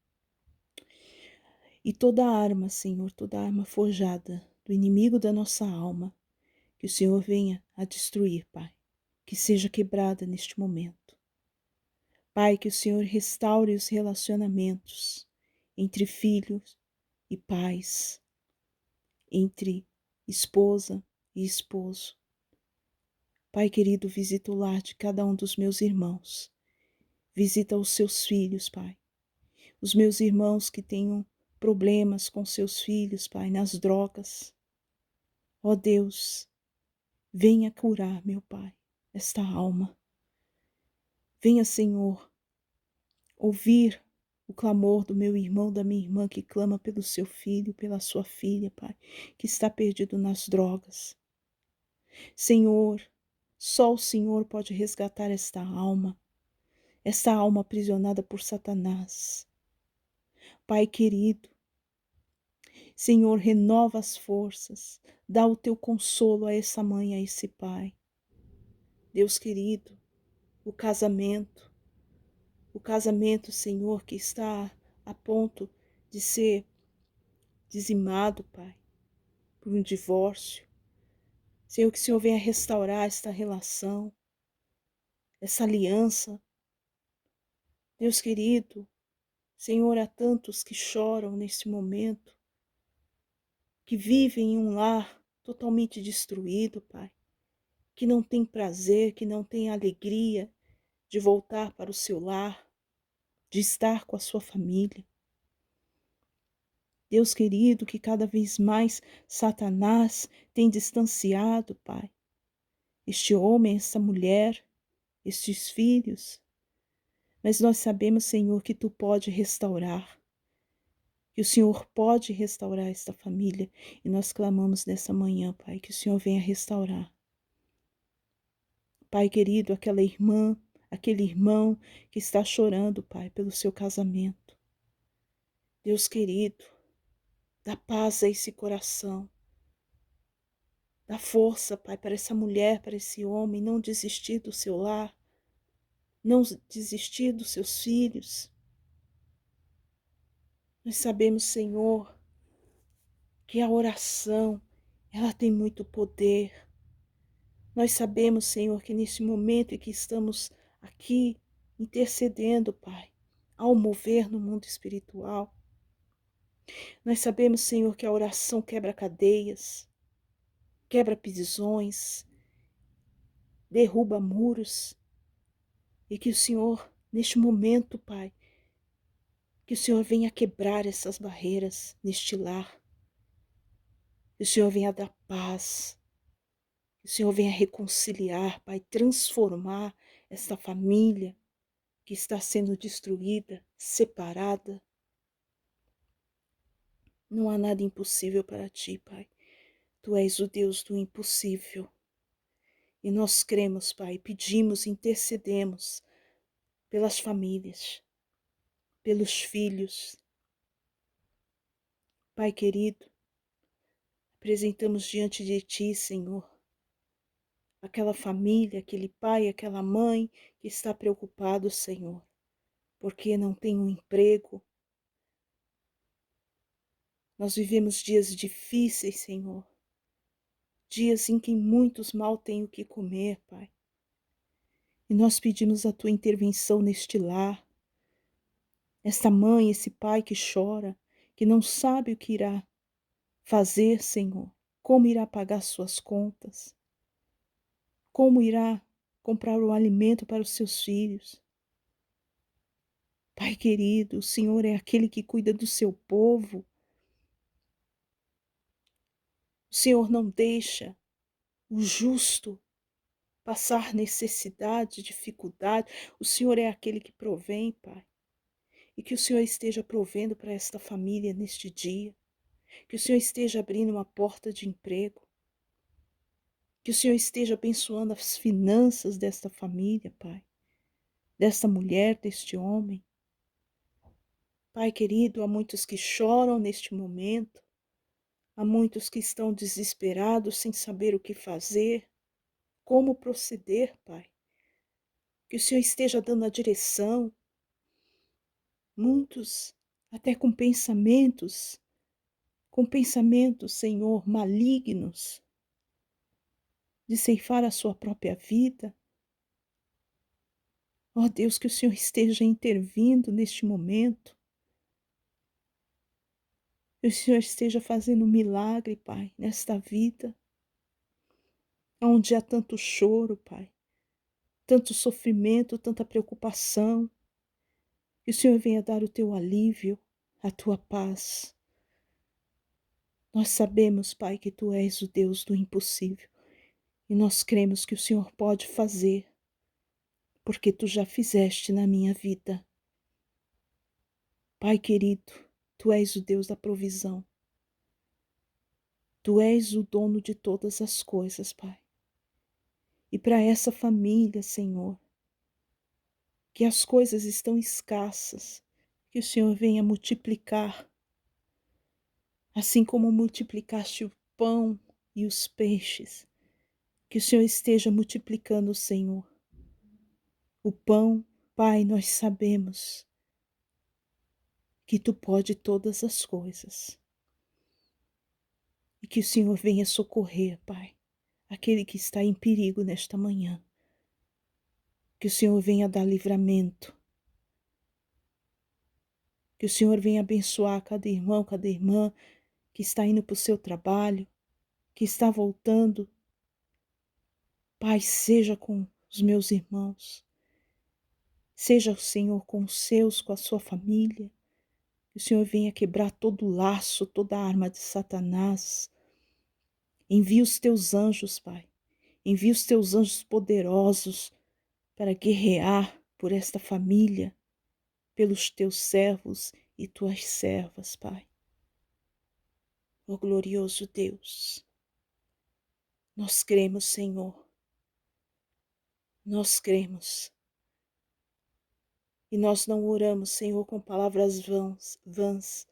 E toda arma, Senhor, toda arma forjada do inimigo da nossa alma, que o Senhor venha a destruir, Pai. Que seja quebrada neste momento. Pai, que o Senhor restaure os relacionamentos entre filhos e pais, entre esposa e esposo. Pai querido, visita o lar de cada um dos meus irmãos. Visita os seus filhos, Pai. Os meus irmãos que tenham problemas com seus filhos, Pai, nas drogas. Ó Deus, venha curar, meu Pai, esta alma. Venha, Senhor, ouvir o clamor do meu irmão, da minha irmã que clama pelo seu filho, pela sua filha, Pai, que está perdido nas drogas. Senhor, só o Senhor pode resgatar esta alma aprisionada por Satanás. Pai querido, Senhor, renova as forças, dá o teu consolo a essa mãe, a esse pai. Deus querido, o casamento, Senhor, que está a ponto de ser dizimado, Pai, por um divórcio. Senhor, que o Senhor venha restaurar esta relação, essa aliança. Deus querido, Senhor, há tantos que choram neste momento, que vivem em um lar totalmente destruído, Pai, que não tem prazer, que não tem alegria de voltar para o seu lar. de estar com a sua família. Deus querido, que cada vez mais Satanás tem distanciado, Pai, este homem, esta mulher, estes filhos. Mas nós sabemos, Senhor, que Tu pode restaurar, que o Senhor pode restaurar esta família. E nós clamamos nessa manhã, Pai, que o Senhor venha restaurar. Pai querido, aquela irmã, aquele irmão que está chorando, Pai, pelo seu casamento. Deus querido, dá paz a esse coração. Dá força, Pai, para essa mulher, para esse homem não desistir do seu lar, não desistir dos seus filhos. Nós sabemos, Senhor, que a oração, ela tem muito poder. Nós sabemos, Senhor, que nesse momento em que estamos aqui intercedendo, Pai, ao mover no mundo espiritual, nós sabemos, Senhor, que a oração quebra cadeias, quebra prisões, derruba muros, e que o Senhor, neste momento, Pai, que o Senhor venha quebrar essas barreiras neste lar, que o Senhor venha dar paz, que o Senhor venha reconciliar, Pai, transformar esta família que está sendo destruída, separada. Não há nada impossível para Ti, Pai. Tu és o Deus do impossível. E nós cremos, Pai, pedimos, intercedemos pelas famílias, pelos filhos. Pai querido, apresentamos diante de Ti, Senhor, aquela família, aquele pai, aquela mãe que está preocupado, Senhor, porque não tem um emprego. Nós vivemos dias difíceis, Senhor, dias em que muitos mal têm o que comer, Pai. E nós pedimos a Tua intervenção neste lar. Esta mãe, esse pai que chora, que não sabe o que irá fazer, Senhor, como irá pagar suas contas, como irá comprar o alimento para os seus filhos. Pai querido, o Senhor é aquele que cuida do seu povo. O Senhor não deixa o justo passar necessidade, dificuldade. O Senhor é aquele que provém, Pai. E que o Senhor esteja provendo para esta família neste dia. Que o Senhor esteja abrindo uma porta de emprego. Que o Senhor esteja abençoando as finanças desta família, Pai. Desta mulher, deste homem. Pai querido, há muitos que choram neste momento. Há muitos que estão desesperados, sem saber o que fazer, como proceder, Pai. Que o Senhor esteja dando a direção. Muitos até com pensamentos, Senhor, malignos, de ceifar a sua própria vida. Ó Deus, que o Senhor esteja intervindo neste momento. Que o Senhor esteja fazendo um milagre, Pai, nesta vida, onde há tanto choro, Pai, tanto sofrimento, tanta preocupação. Que o Senhor venha dar o teu alívio, a tua paz. Nós sabemos, Pai, que Tu és o Deus do impossível. E nós cremos que o Senhor pode fazer, porque Tu já fizeste na minha vida. Pai querido, Tu és o Deus da provisão. Tu és o dono de todas as coisas, Pai. E para essa família, Senhor, que as coisas estão escassas, que o Senhor venha multiplicar, assim como multiplicaste o pão e os peixes, que o Senhor esteja multiplicando, Senhor. O pão, Pai, nós sabemos que Tu pode todas as coisas. E que o Senhor venha socorrer, Pai, aquele que está em perigo nesta manhã. Que o Senhor venha dar livramento. Que o Senhor venha abençoar cada irmão, cada irmã que está indo para o seu trabalho, que está voltando. Pai, seja com os meus irmãos. Seja o Senhor com os seus, com a sua família. Que o Senhor venha quebrar todo o laço, toda a arma de Satanás. Envia os teus anjos, Pai. Envia os teus anjos poderosos para guerrear por esta família, pelos teus servos e tuas servas, Pai. Ó glorioso Deus, nós cremos, Senhor, nós cremos. E nós não oramos, Senhor, com palavras vãs,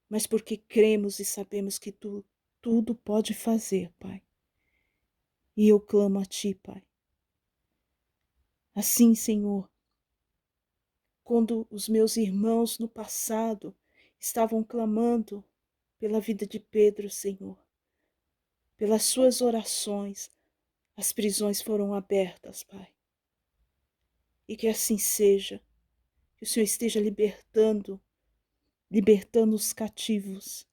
mas porque cremos e sabemos que Tu tudo pode fazer, Pai. E eu clamo a Ti, Pai. Assim, Senhor, quando os meus irmãos no passado estavam clamando pela vida de Pedro, Senhor, pelas suas orações, as prisões foram abertas, Pai. E que assim seja, que o Senhor esteja libertando os cativos,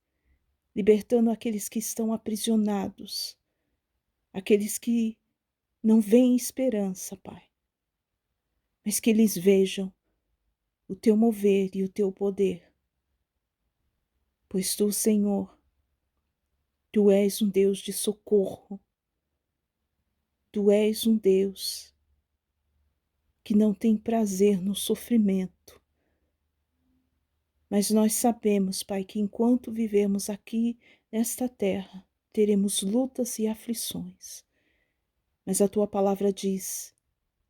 libertando aqueles que estão aprisionados, aqueles que não veem esperança, Pai, mas que eles vejam o Teu mover e o Teu poder. Pois Tu, Senhor, Tu és um Deus de socorro, Tu és um Deus que não tem prazer no sofrimento. Mas nós sabemos, Pai, que enquanto vivemos aqui nesta terra, teremos lutas e aflições. Mas a Tua palavra diz: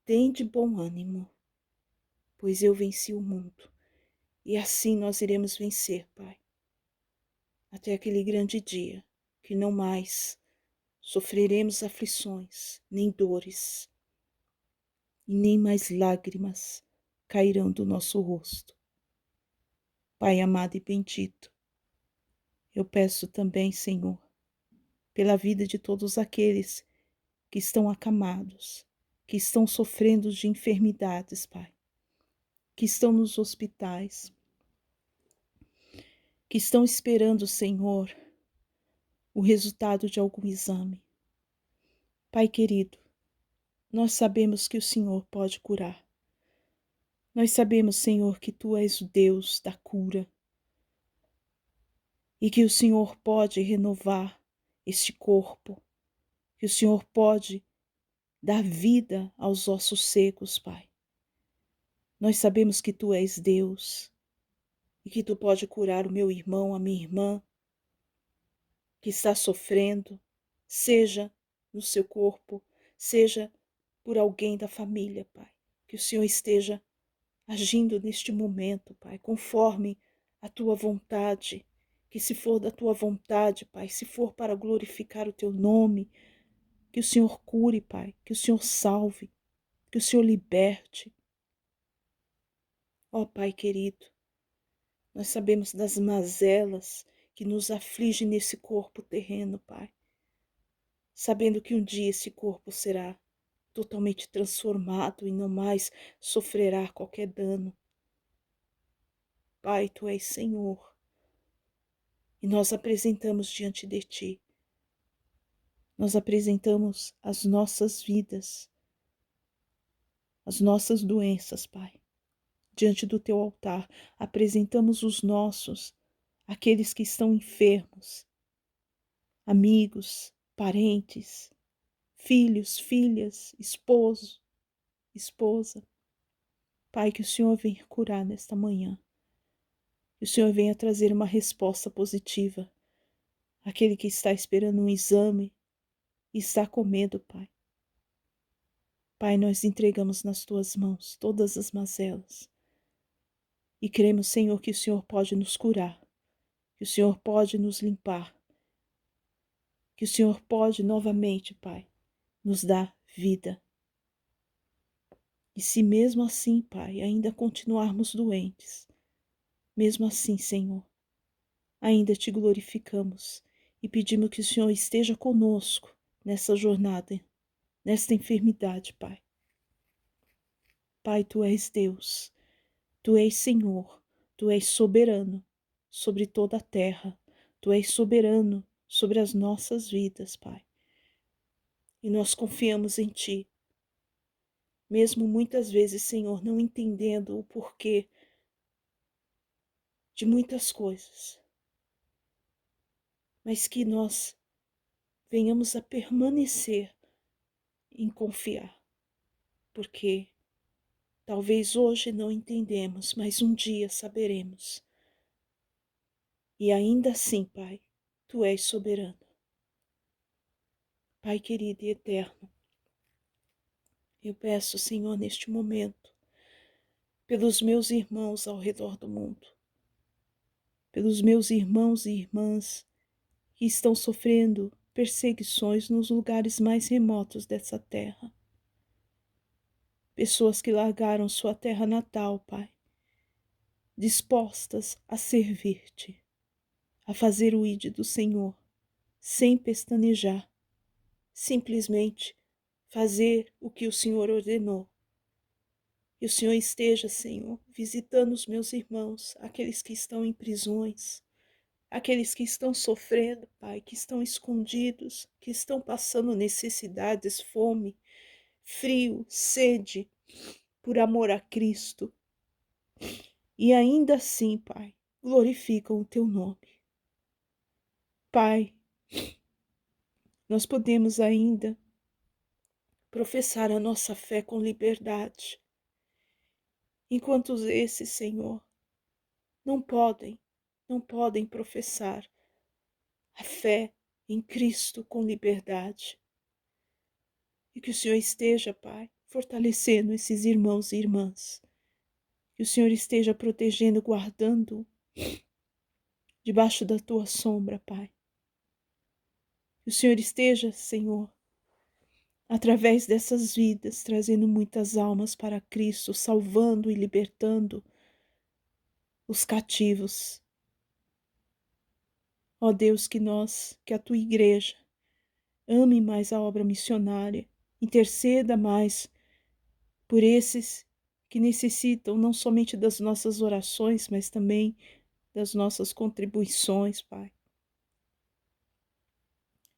tende bom ânimo, pois eu venci o mundo. E assim nós iremos vencer, Pai, até aquele grande dia que não mais sofreremos aflições, nem dores, e nem mais lágrimas cairão do nosso rosto. Pai amado e bendito, eu peço também, Senhor, pela vida de todos aqueles que estão acamados, que estão sofrendo de enfermidades, Pai, que estão nos hospitais, que estão esperando, Senhor, o resultado de algum exame. Pai querido, nós sabemos que o Senhor pode curar. Nós sabemos, Senhor, que Tu és o Deus da cura e que o Senhor pode renovar este corpo, que o Senhor pode dar vida aos ossos secos, Pai. Nós sabemos que Tu és Deus e que Tu pode curar o meu irmão, a minha irmã, que está sofrendo, seja no seu corpo, seja por alguém da família, Pai. Que o Senhor esteja agindo neste momento, Pai, conforme a Tua vontade, que se for da Tua vontade, Pai, se for para glorificar o Teu nome, que o Senhor cure, Pai, que o Senhor salve, que o Senhor liberte. Ó Pai querido, nós sabemos das mazelas que nos afligem nesse corpo terreno, Pai, sabendo que um dia esse corpo será totalmente transformado e não mais sofrerá qualquer dano. Pai, Tu és Senhor, e nós apresentamos diante de Ti. Nós apresentamos as nossas vidas, as nossas doenças, Pai, diante do Teu altar. Apresentamos os nossos, aqueles que estão enfermos, amigos, parentes, filhos, filhas, esposo, esposa. Pai, que o Senhor venha curar nesta manhã. Que o Senhor venha trazer uma resposta positiva àquele que está esperando um exame e está com medo, Pai. Pai, nós entregamos nas Tuas mãos todas as mazelas e cremos, Senhor, que o Senhor pode nos curar, que o Senhor pode nos limpar, que o Senhor pode novamente, Pai, nos dar vida. E se mesmo assim, Pai, ainda continuarmos doentes, mesmo assim, Senhor, ainda Te glorificamos e pedimos que o Senhor esteja conosco nessa jornada, nesta enfermidade, Pai. Pai, Tu és Deus, Tu és Senhor, Tu és soberano sobre toda a terra, Tu és soberano sobre as nossas vidas, Pai. E nós confiamos em Ti. mesmo muitas vezes, Senhor, não entendendo o porquê de muitas coisas, mas que nós venhamos a permanecer em confiar, porque talvez hoje não entendemos, mas um dia saberemos. E ainda assim, Pai, Tu és soberano. Pai querido e eterno, eu peço, Senhor, neste momento, pelos meus irmãos ao redor do mundo, pelos meus irmãos e irmãs que estão sofrendo perseguições nos lugares mais remotos dessa terra. Pessoas que largaram sua terra natal, Pai, dispostas a servir-te, a fazer o ide do Senhor, sem pestanejar, simplesmente fazer o que o Senhor ordenou. Que o Senhor esteja, Senhor, visitando os meus irmãos, aqueles que estão em prisões, aqueles que estão sofrendo, Pai, que estão escondidos, que estão passando necessidades, fome, frio, sede, por amor a Cristo. E ainda assim, Pai, glorificam o Teu nome. Pai, nós podemos ainda professar a nossa fé com liberdade, enquanto esses, Senhor, não podem professar a fé em Cristo com liberdade. E que o Senhor esteja, Pai, fortalecendo esses irmãos e irmãs. Que o Senhor esteja protegendo, guardando debaixo da Tua sombra, Pai. Que o Senhor esteja, Senhor, através dessas vidas, trazendo muitas almas para Cristo, salvando e libertando os cativos. Ó Deus, que a Tua igreja ame mais a obra missionária, interceda mais por esses que necessitam não somente das nossas orações, mas também das nossas contribuições, Pai.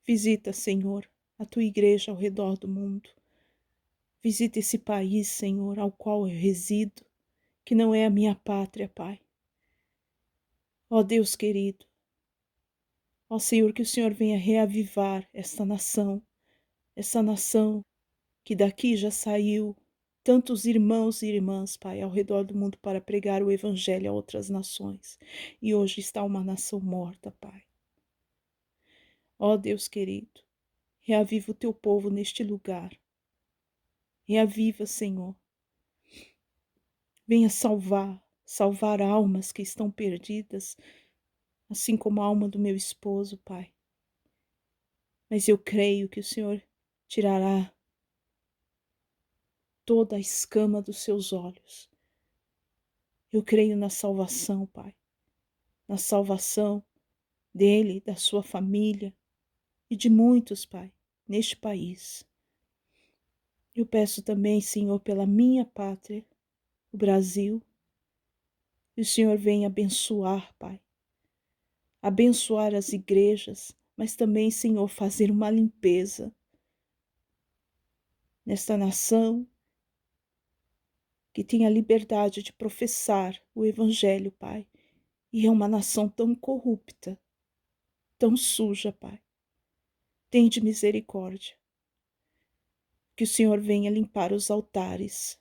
Visita, Senhor, a Tua igreja ao redor do mundo. Visita esse país, Senhor, ao qual eu resido, que não é a minha pátria, Pai. Ó Deus querido, ó Senhor, que o Senhor venha reavivar essa nação que daqui já saiu tantos irmãos e irmãs, Pai, ao redor do mundo para pregar o Evangelho a outras nações. E hoje está uma nação morta, Pai. Ó Deus querido, reaviva o Teu povo neste lugar. Reaviva, Senhor. Venha salvar almas que estão perdidas, assim como a alma do meu esposo, Pai. Mas eu creio que o Senhor tirará toda a escama dos seus olhos. Eu creio na salvação, Pai. Na salvação dele, da sua família e de muitos, Pai, neste país. Eu peço também, Senhor, pela minha pátria, o Brasil, que o Senhor venha abençoar, Pai. Abençoar as igrejas, mas também, Senhor, fazer uma limpeza nesta nação que tem a liberdade de professar o Evangelho, Pai. E é uma nação tão corrupta, tão suja, Pai. Tende misericórdia. Que o Senhor venha limpar os altares.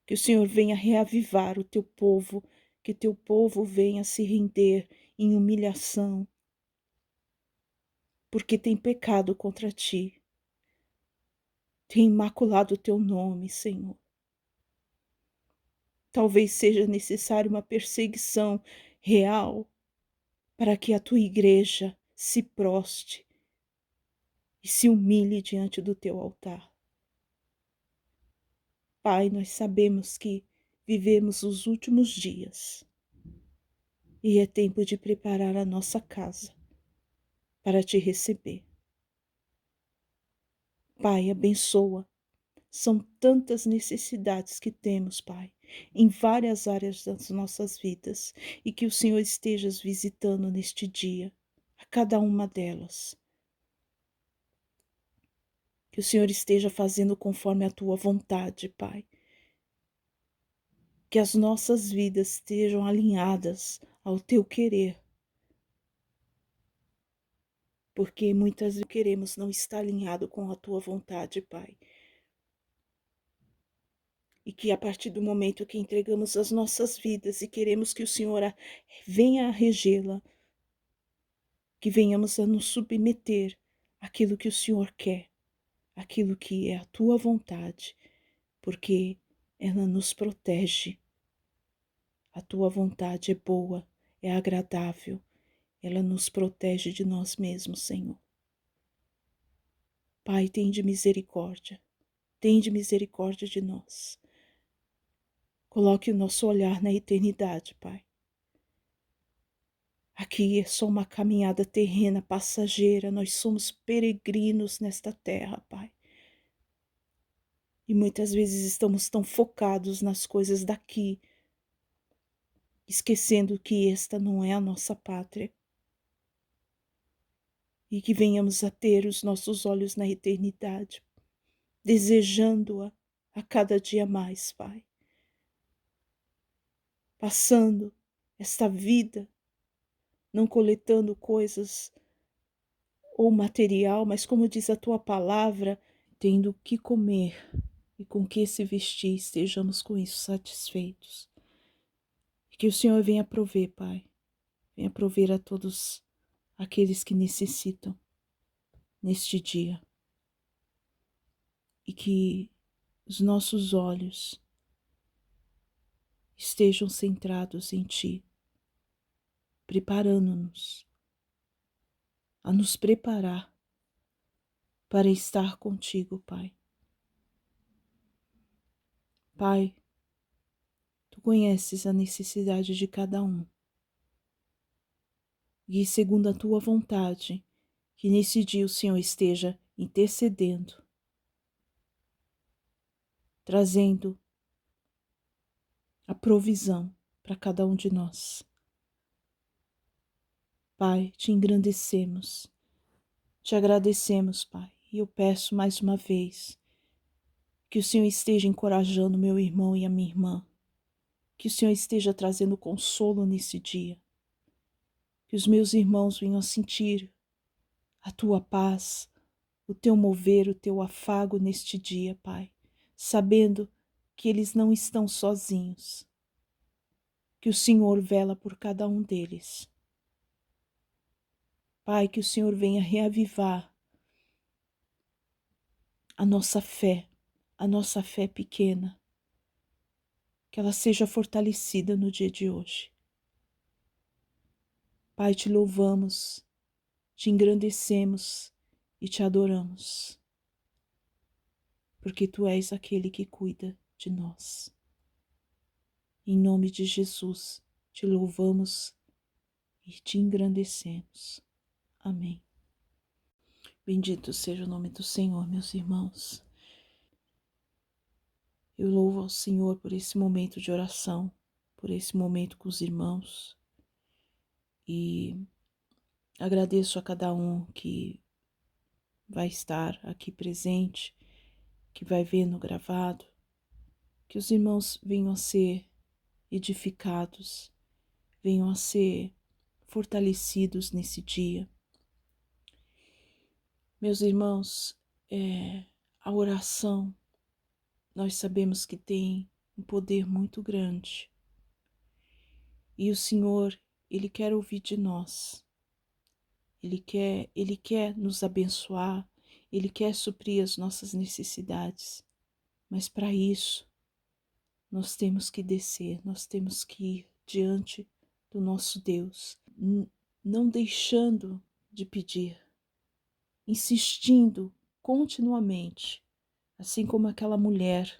Que o Senhor venha reavivar o Teu povo. Que Teu povo venha se render em humilhação. Porque tem pecado contra Ti. Tem imaculado o Teu nome, Senhor. Talvez seja necessário uma perseguição real para que a Tua igreja se proste e se humilhe diante do Teu altar. Pai, nós sabemos que vivemos os últimos dias e é tempo de preparar a nossa casa para Te receber. Pai, abençoa. São tantas necessidades que temos, Pai, em várias áreas das nossas vidas e que o Senhor esteja visitando neste dia, a cada uma delas. Que Que o Senhor esteja fazendo conforme a tua vontade, Pai. Que as nossas vidas estejam alinhadas ao teu querer. Porque muitas vezes queremos não estar alinhado com a tua vontade, Pai. E que a partir do momento que entregamos as nossas vidas e queremos que o Senhor venha a regê-la, que venhamos a nos submeter àquilo que o Senhor quer, aquilo que é a tua vontade, porque ela nos protege. A tua vontade é boa, é agradável, ela nos protege de nós mesmos, Senhor. Pai, tende misericórdia de nós. Coloque o nosso olhar na eternidade, Pai. Aqui é só uma caminhada terrena, passageira, nós somos peregrinos nesta terra, Pai. E muitas vezes estamos tão focados nas coisas daqui, esquecendo que esta não é a nossa pátria. E que venhamos a ter os nossos olhos na eternidade, desejando-a a cada dia mais, Pai. Passando esta vida, não coletando coisas ou material, mas como diz a tua palavra, tendo o que comer e com que se vestir, estejamos com isso satisfeitos. E que o Senhor venha prover, Pai, venha prover a todos aqueles que necessitam neste dia. E que os nossos olhos estejam centrados em Ti, preparando-nos a nos preparar para estar contigo, Pai. Pai, Tu conheces a necessidade de cada um. E segundo a Tua vontade, que nesse dia o Senhor esteja intercedendo, trazendo a provisão para cada um de nós. Pai, Te engrandecemos, Te agradecemos, Pai, e eu peço mais uma vez que o Senhor esteja encorajando meu irmão e a minha irmã, que o Senhor esteja trazendo consolo nesse dia, que os meus irmãos venham sentir a Tua paz, o Teu mover, o Teu afago neste dia, Pai, sabendo que eles não estão sozinhos, que o Senhor vela por cada um deles. Pai, que o Senhor venha reavivar a nossa fé pequena, que ela seja fortalecida no dia de hoje. Pai, Te louvamos, Te engrandecemos e Te adoramos, porque Tu és aquele que cuida de nós. Em nome de Jesus, Te louvamos e Te engrandecemos. Amém. Bendito seja o nome do Senhor, meus irmãos. Eu louvo ao Senhor por esse momento de oração, por esse momento com os irmãos. E agradeço a cada um que vai estar aqui presente, que vai ver no gravado, que os irmãos venham a ser edificados, venham a ser fortalecidos nesse dia. Meus irmãos, a oração, nós sabemos que tem um poder muito grande. E o Senhor, Ele quer ouvir de nós. Ele quer nos abençoar, Ele quer suprir as nossas necessidades. Mas para isso, nós temos que descer, nós temos que ir diante do nosso Deus, não deixando de pedir, insistindo continuamente, assim como aquela mulher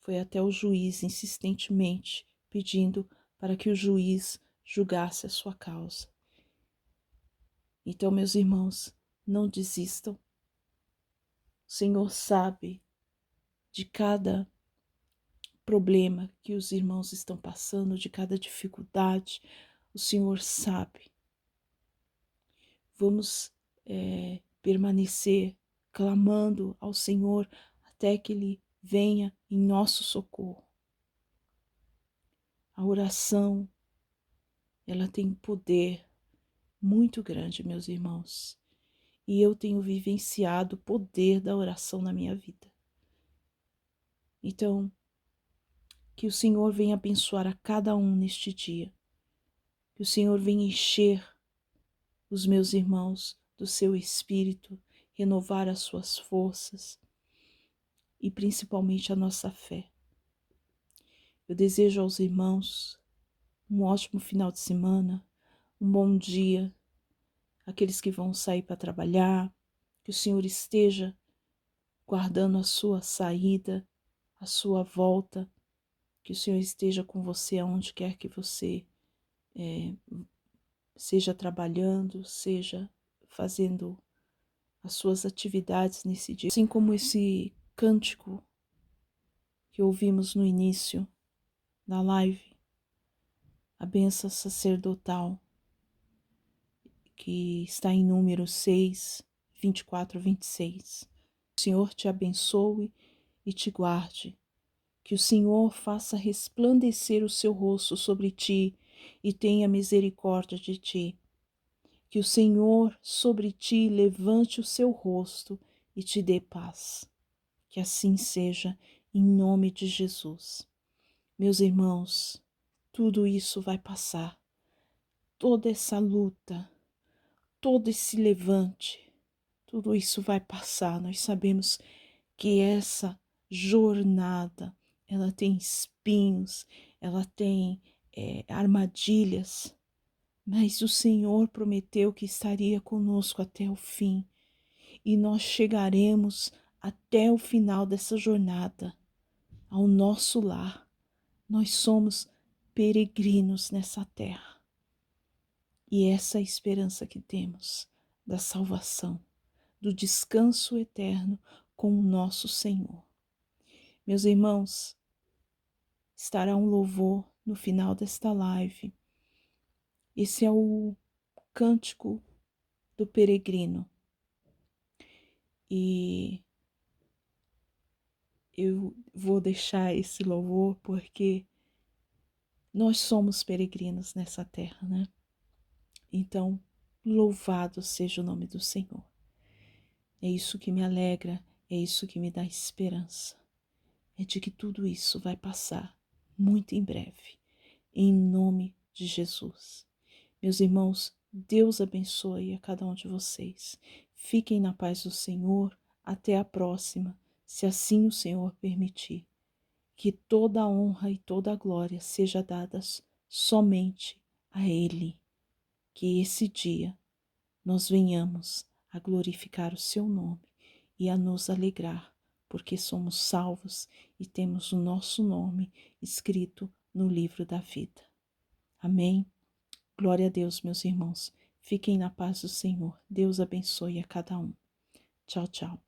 foi até o juiz insistentemente pedindo para que o juiz julgasse a sua causa. Então, meus irmãos, não desistam. O Senhor sabe de cada problema que os irmãos estão passando, de cada dificuldade, o Senhor sabe. Vamos permanecer clamando ao Senhor até que Ele venha em nosso socorro. A oração, ela tem um poder muito grande, meus irmãos. E eu tenho vivenciado o poder da oração na minha vida. Então, que o Senhor venha abençoar a cada um neste dia. Que o Senhor venha encher os meus irmãos do seu espírito, renovar as suas forças e principalmente a nossa fé. Eu desejo aos irmãos um ótimo final de semana, um bom dia, aqueles que vão sair para trabalhar, que o Senhor esteja guardando a sua saída, a sua volta, que o Senhor esteja com você aonde quer que você seja trabalhando, seja fazendo as suas atividades nesse dia. Assim como esse cântico que ouvimos no início da live, a bênção sacerdotal, que está em Números 6, 24, 26. O Senhor te abençoe e te guarde. Que o Senhor faça resplandecer o seu rosto sobre ti e tenha misericórdia de ti. Que o Senhor sobre ti levante o seu rosto e te dê paz. Que assim seja, em nome de Jesus. Meus irmãos, tudo isso vai passar. Toda essa luta, todo esse levante, tudo isso vai passar. Nós sabemos que essa jornada, ela tem espinhos, ela tem armadilhas, mas o Senhor prometeu que estaria conosco até o fim e nós chegaremos até o final dessa jornada, ao nosso lar. Nós somos peregrinos nessa terra e essa é a esperança que temos da salvação, do descanso eterno com o nosso Senhor. Meus irmãos, estará um louvor no final desta live. Esse é o cântico do peregrino. E eu vou deixar esse louvor porque nós somos peregrinos nessa terra, né? Então, louvado seja o nome do Senhor. É isso que me alegra, é isso que me dá esperança. É de que tudo isso vai passar muito em breve, em nome de Jesus. Meus irmãos, Deus abençoe a cada um de vocês. Fiquem na paz do Senhor. Até a próxima, se assim o Senhor permitir. Que toda a honra e toda a glória seja dadas somente a Ele. Que esse dia nós venhamos a glorificar o seu nome e a nos alegrar, porque somos salvos e temos o nosso nome escrito no livro da vida. Amém? Glória a Deus, meus irmãos. Fiquem na paz do Senhor. Deus abençoe a cada um. Tchau, tchau.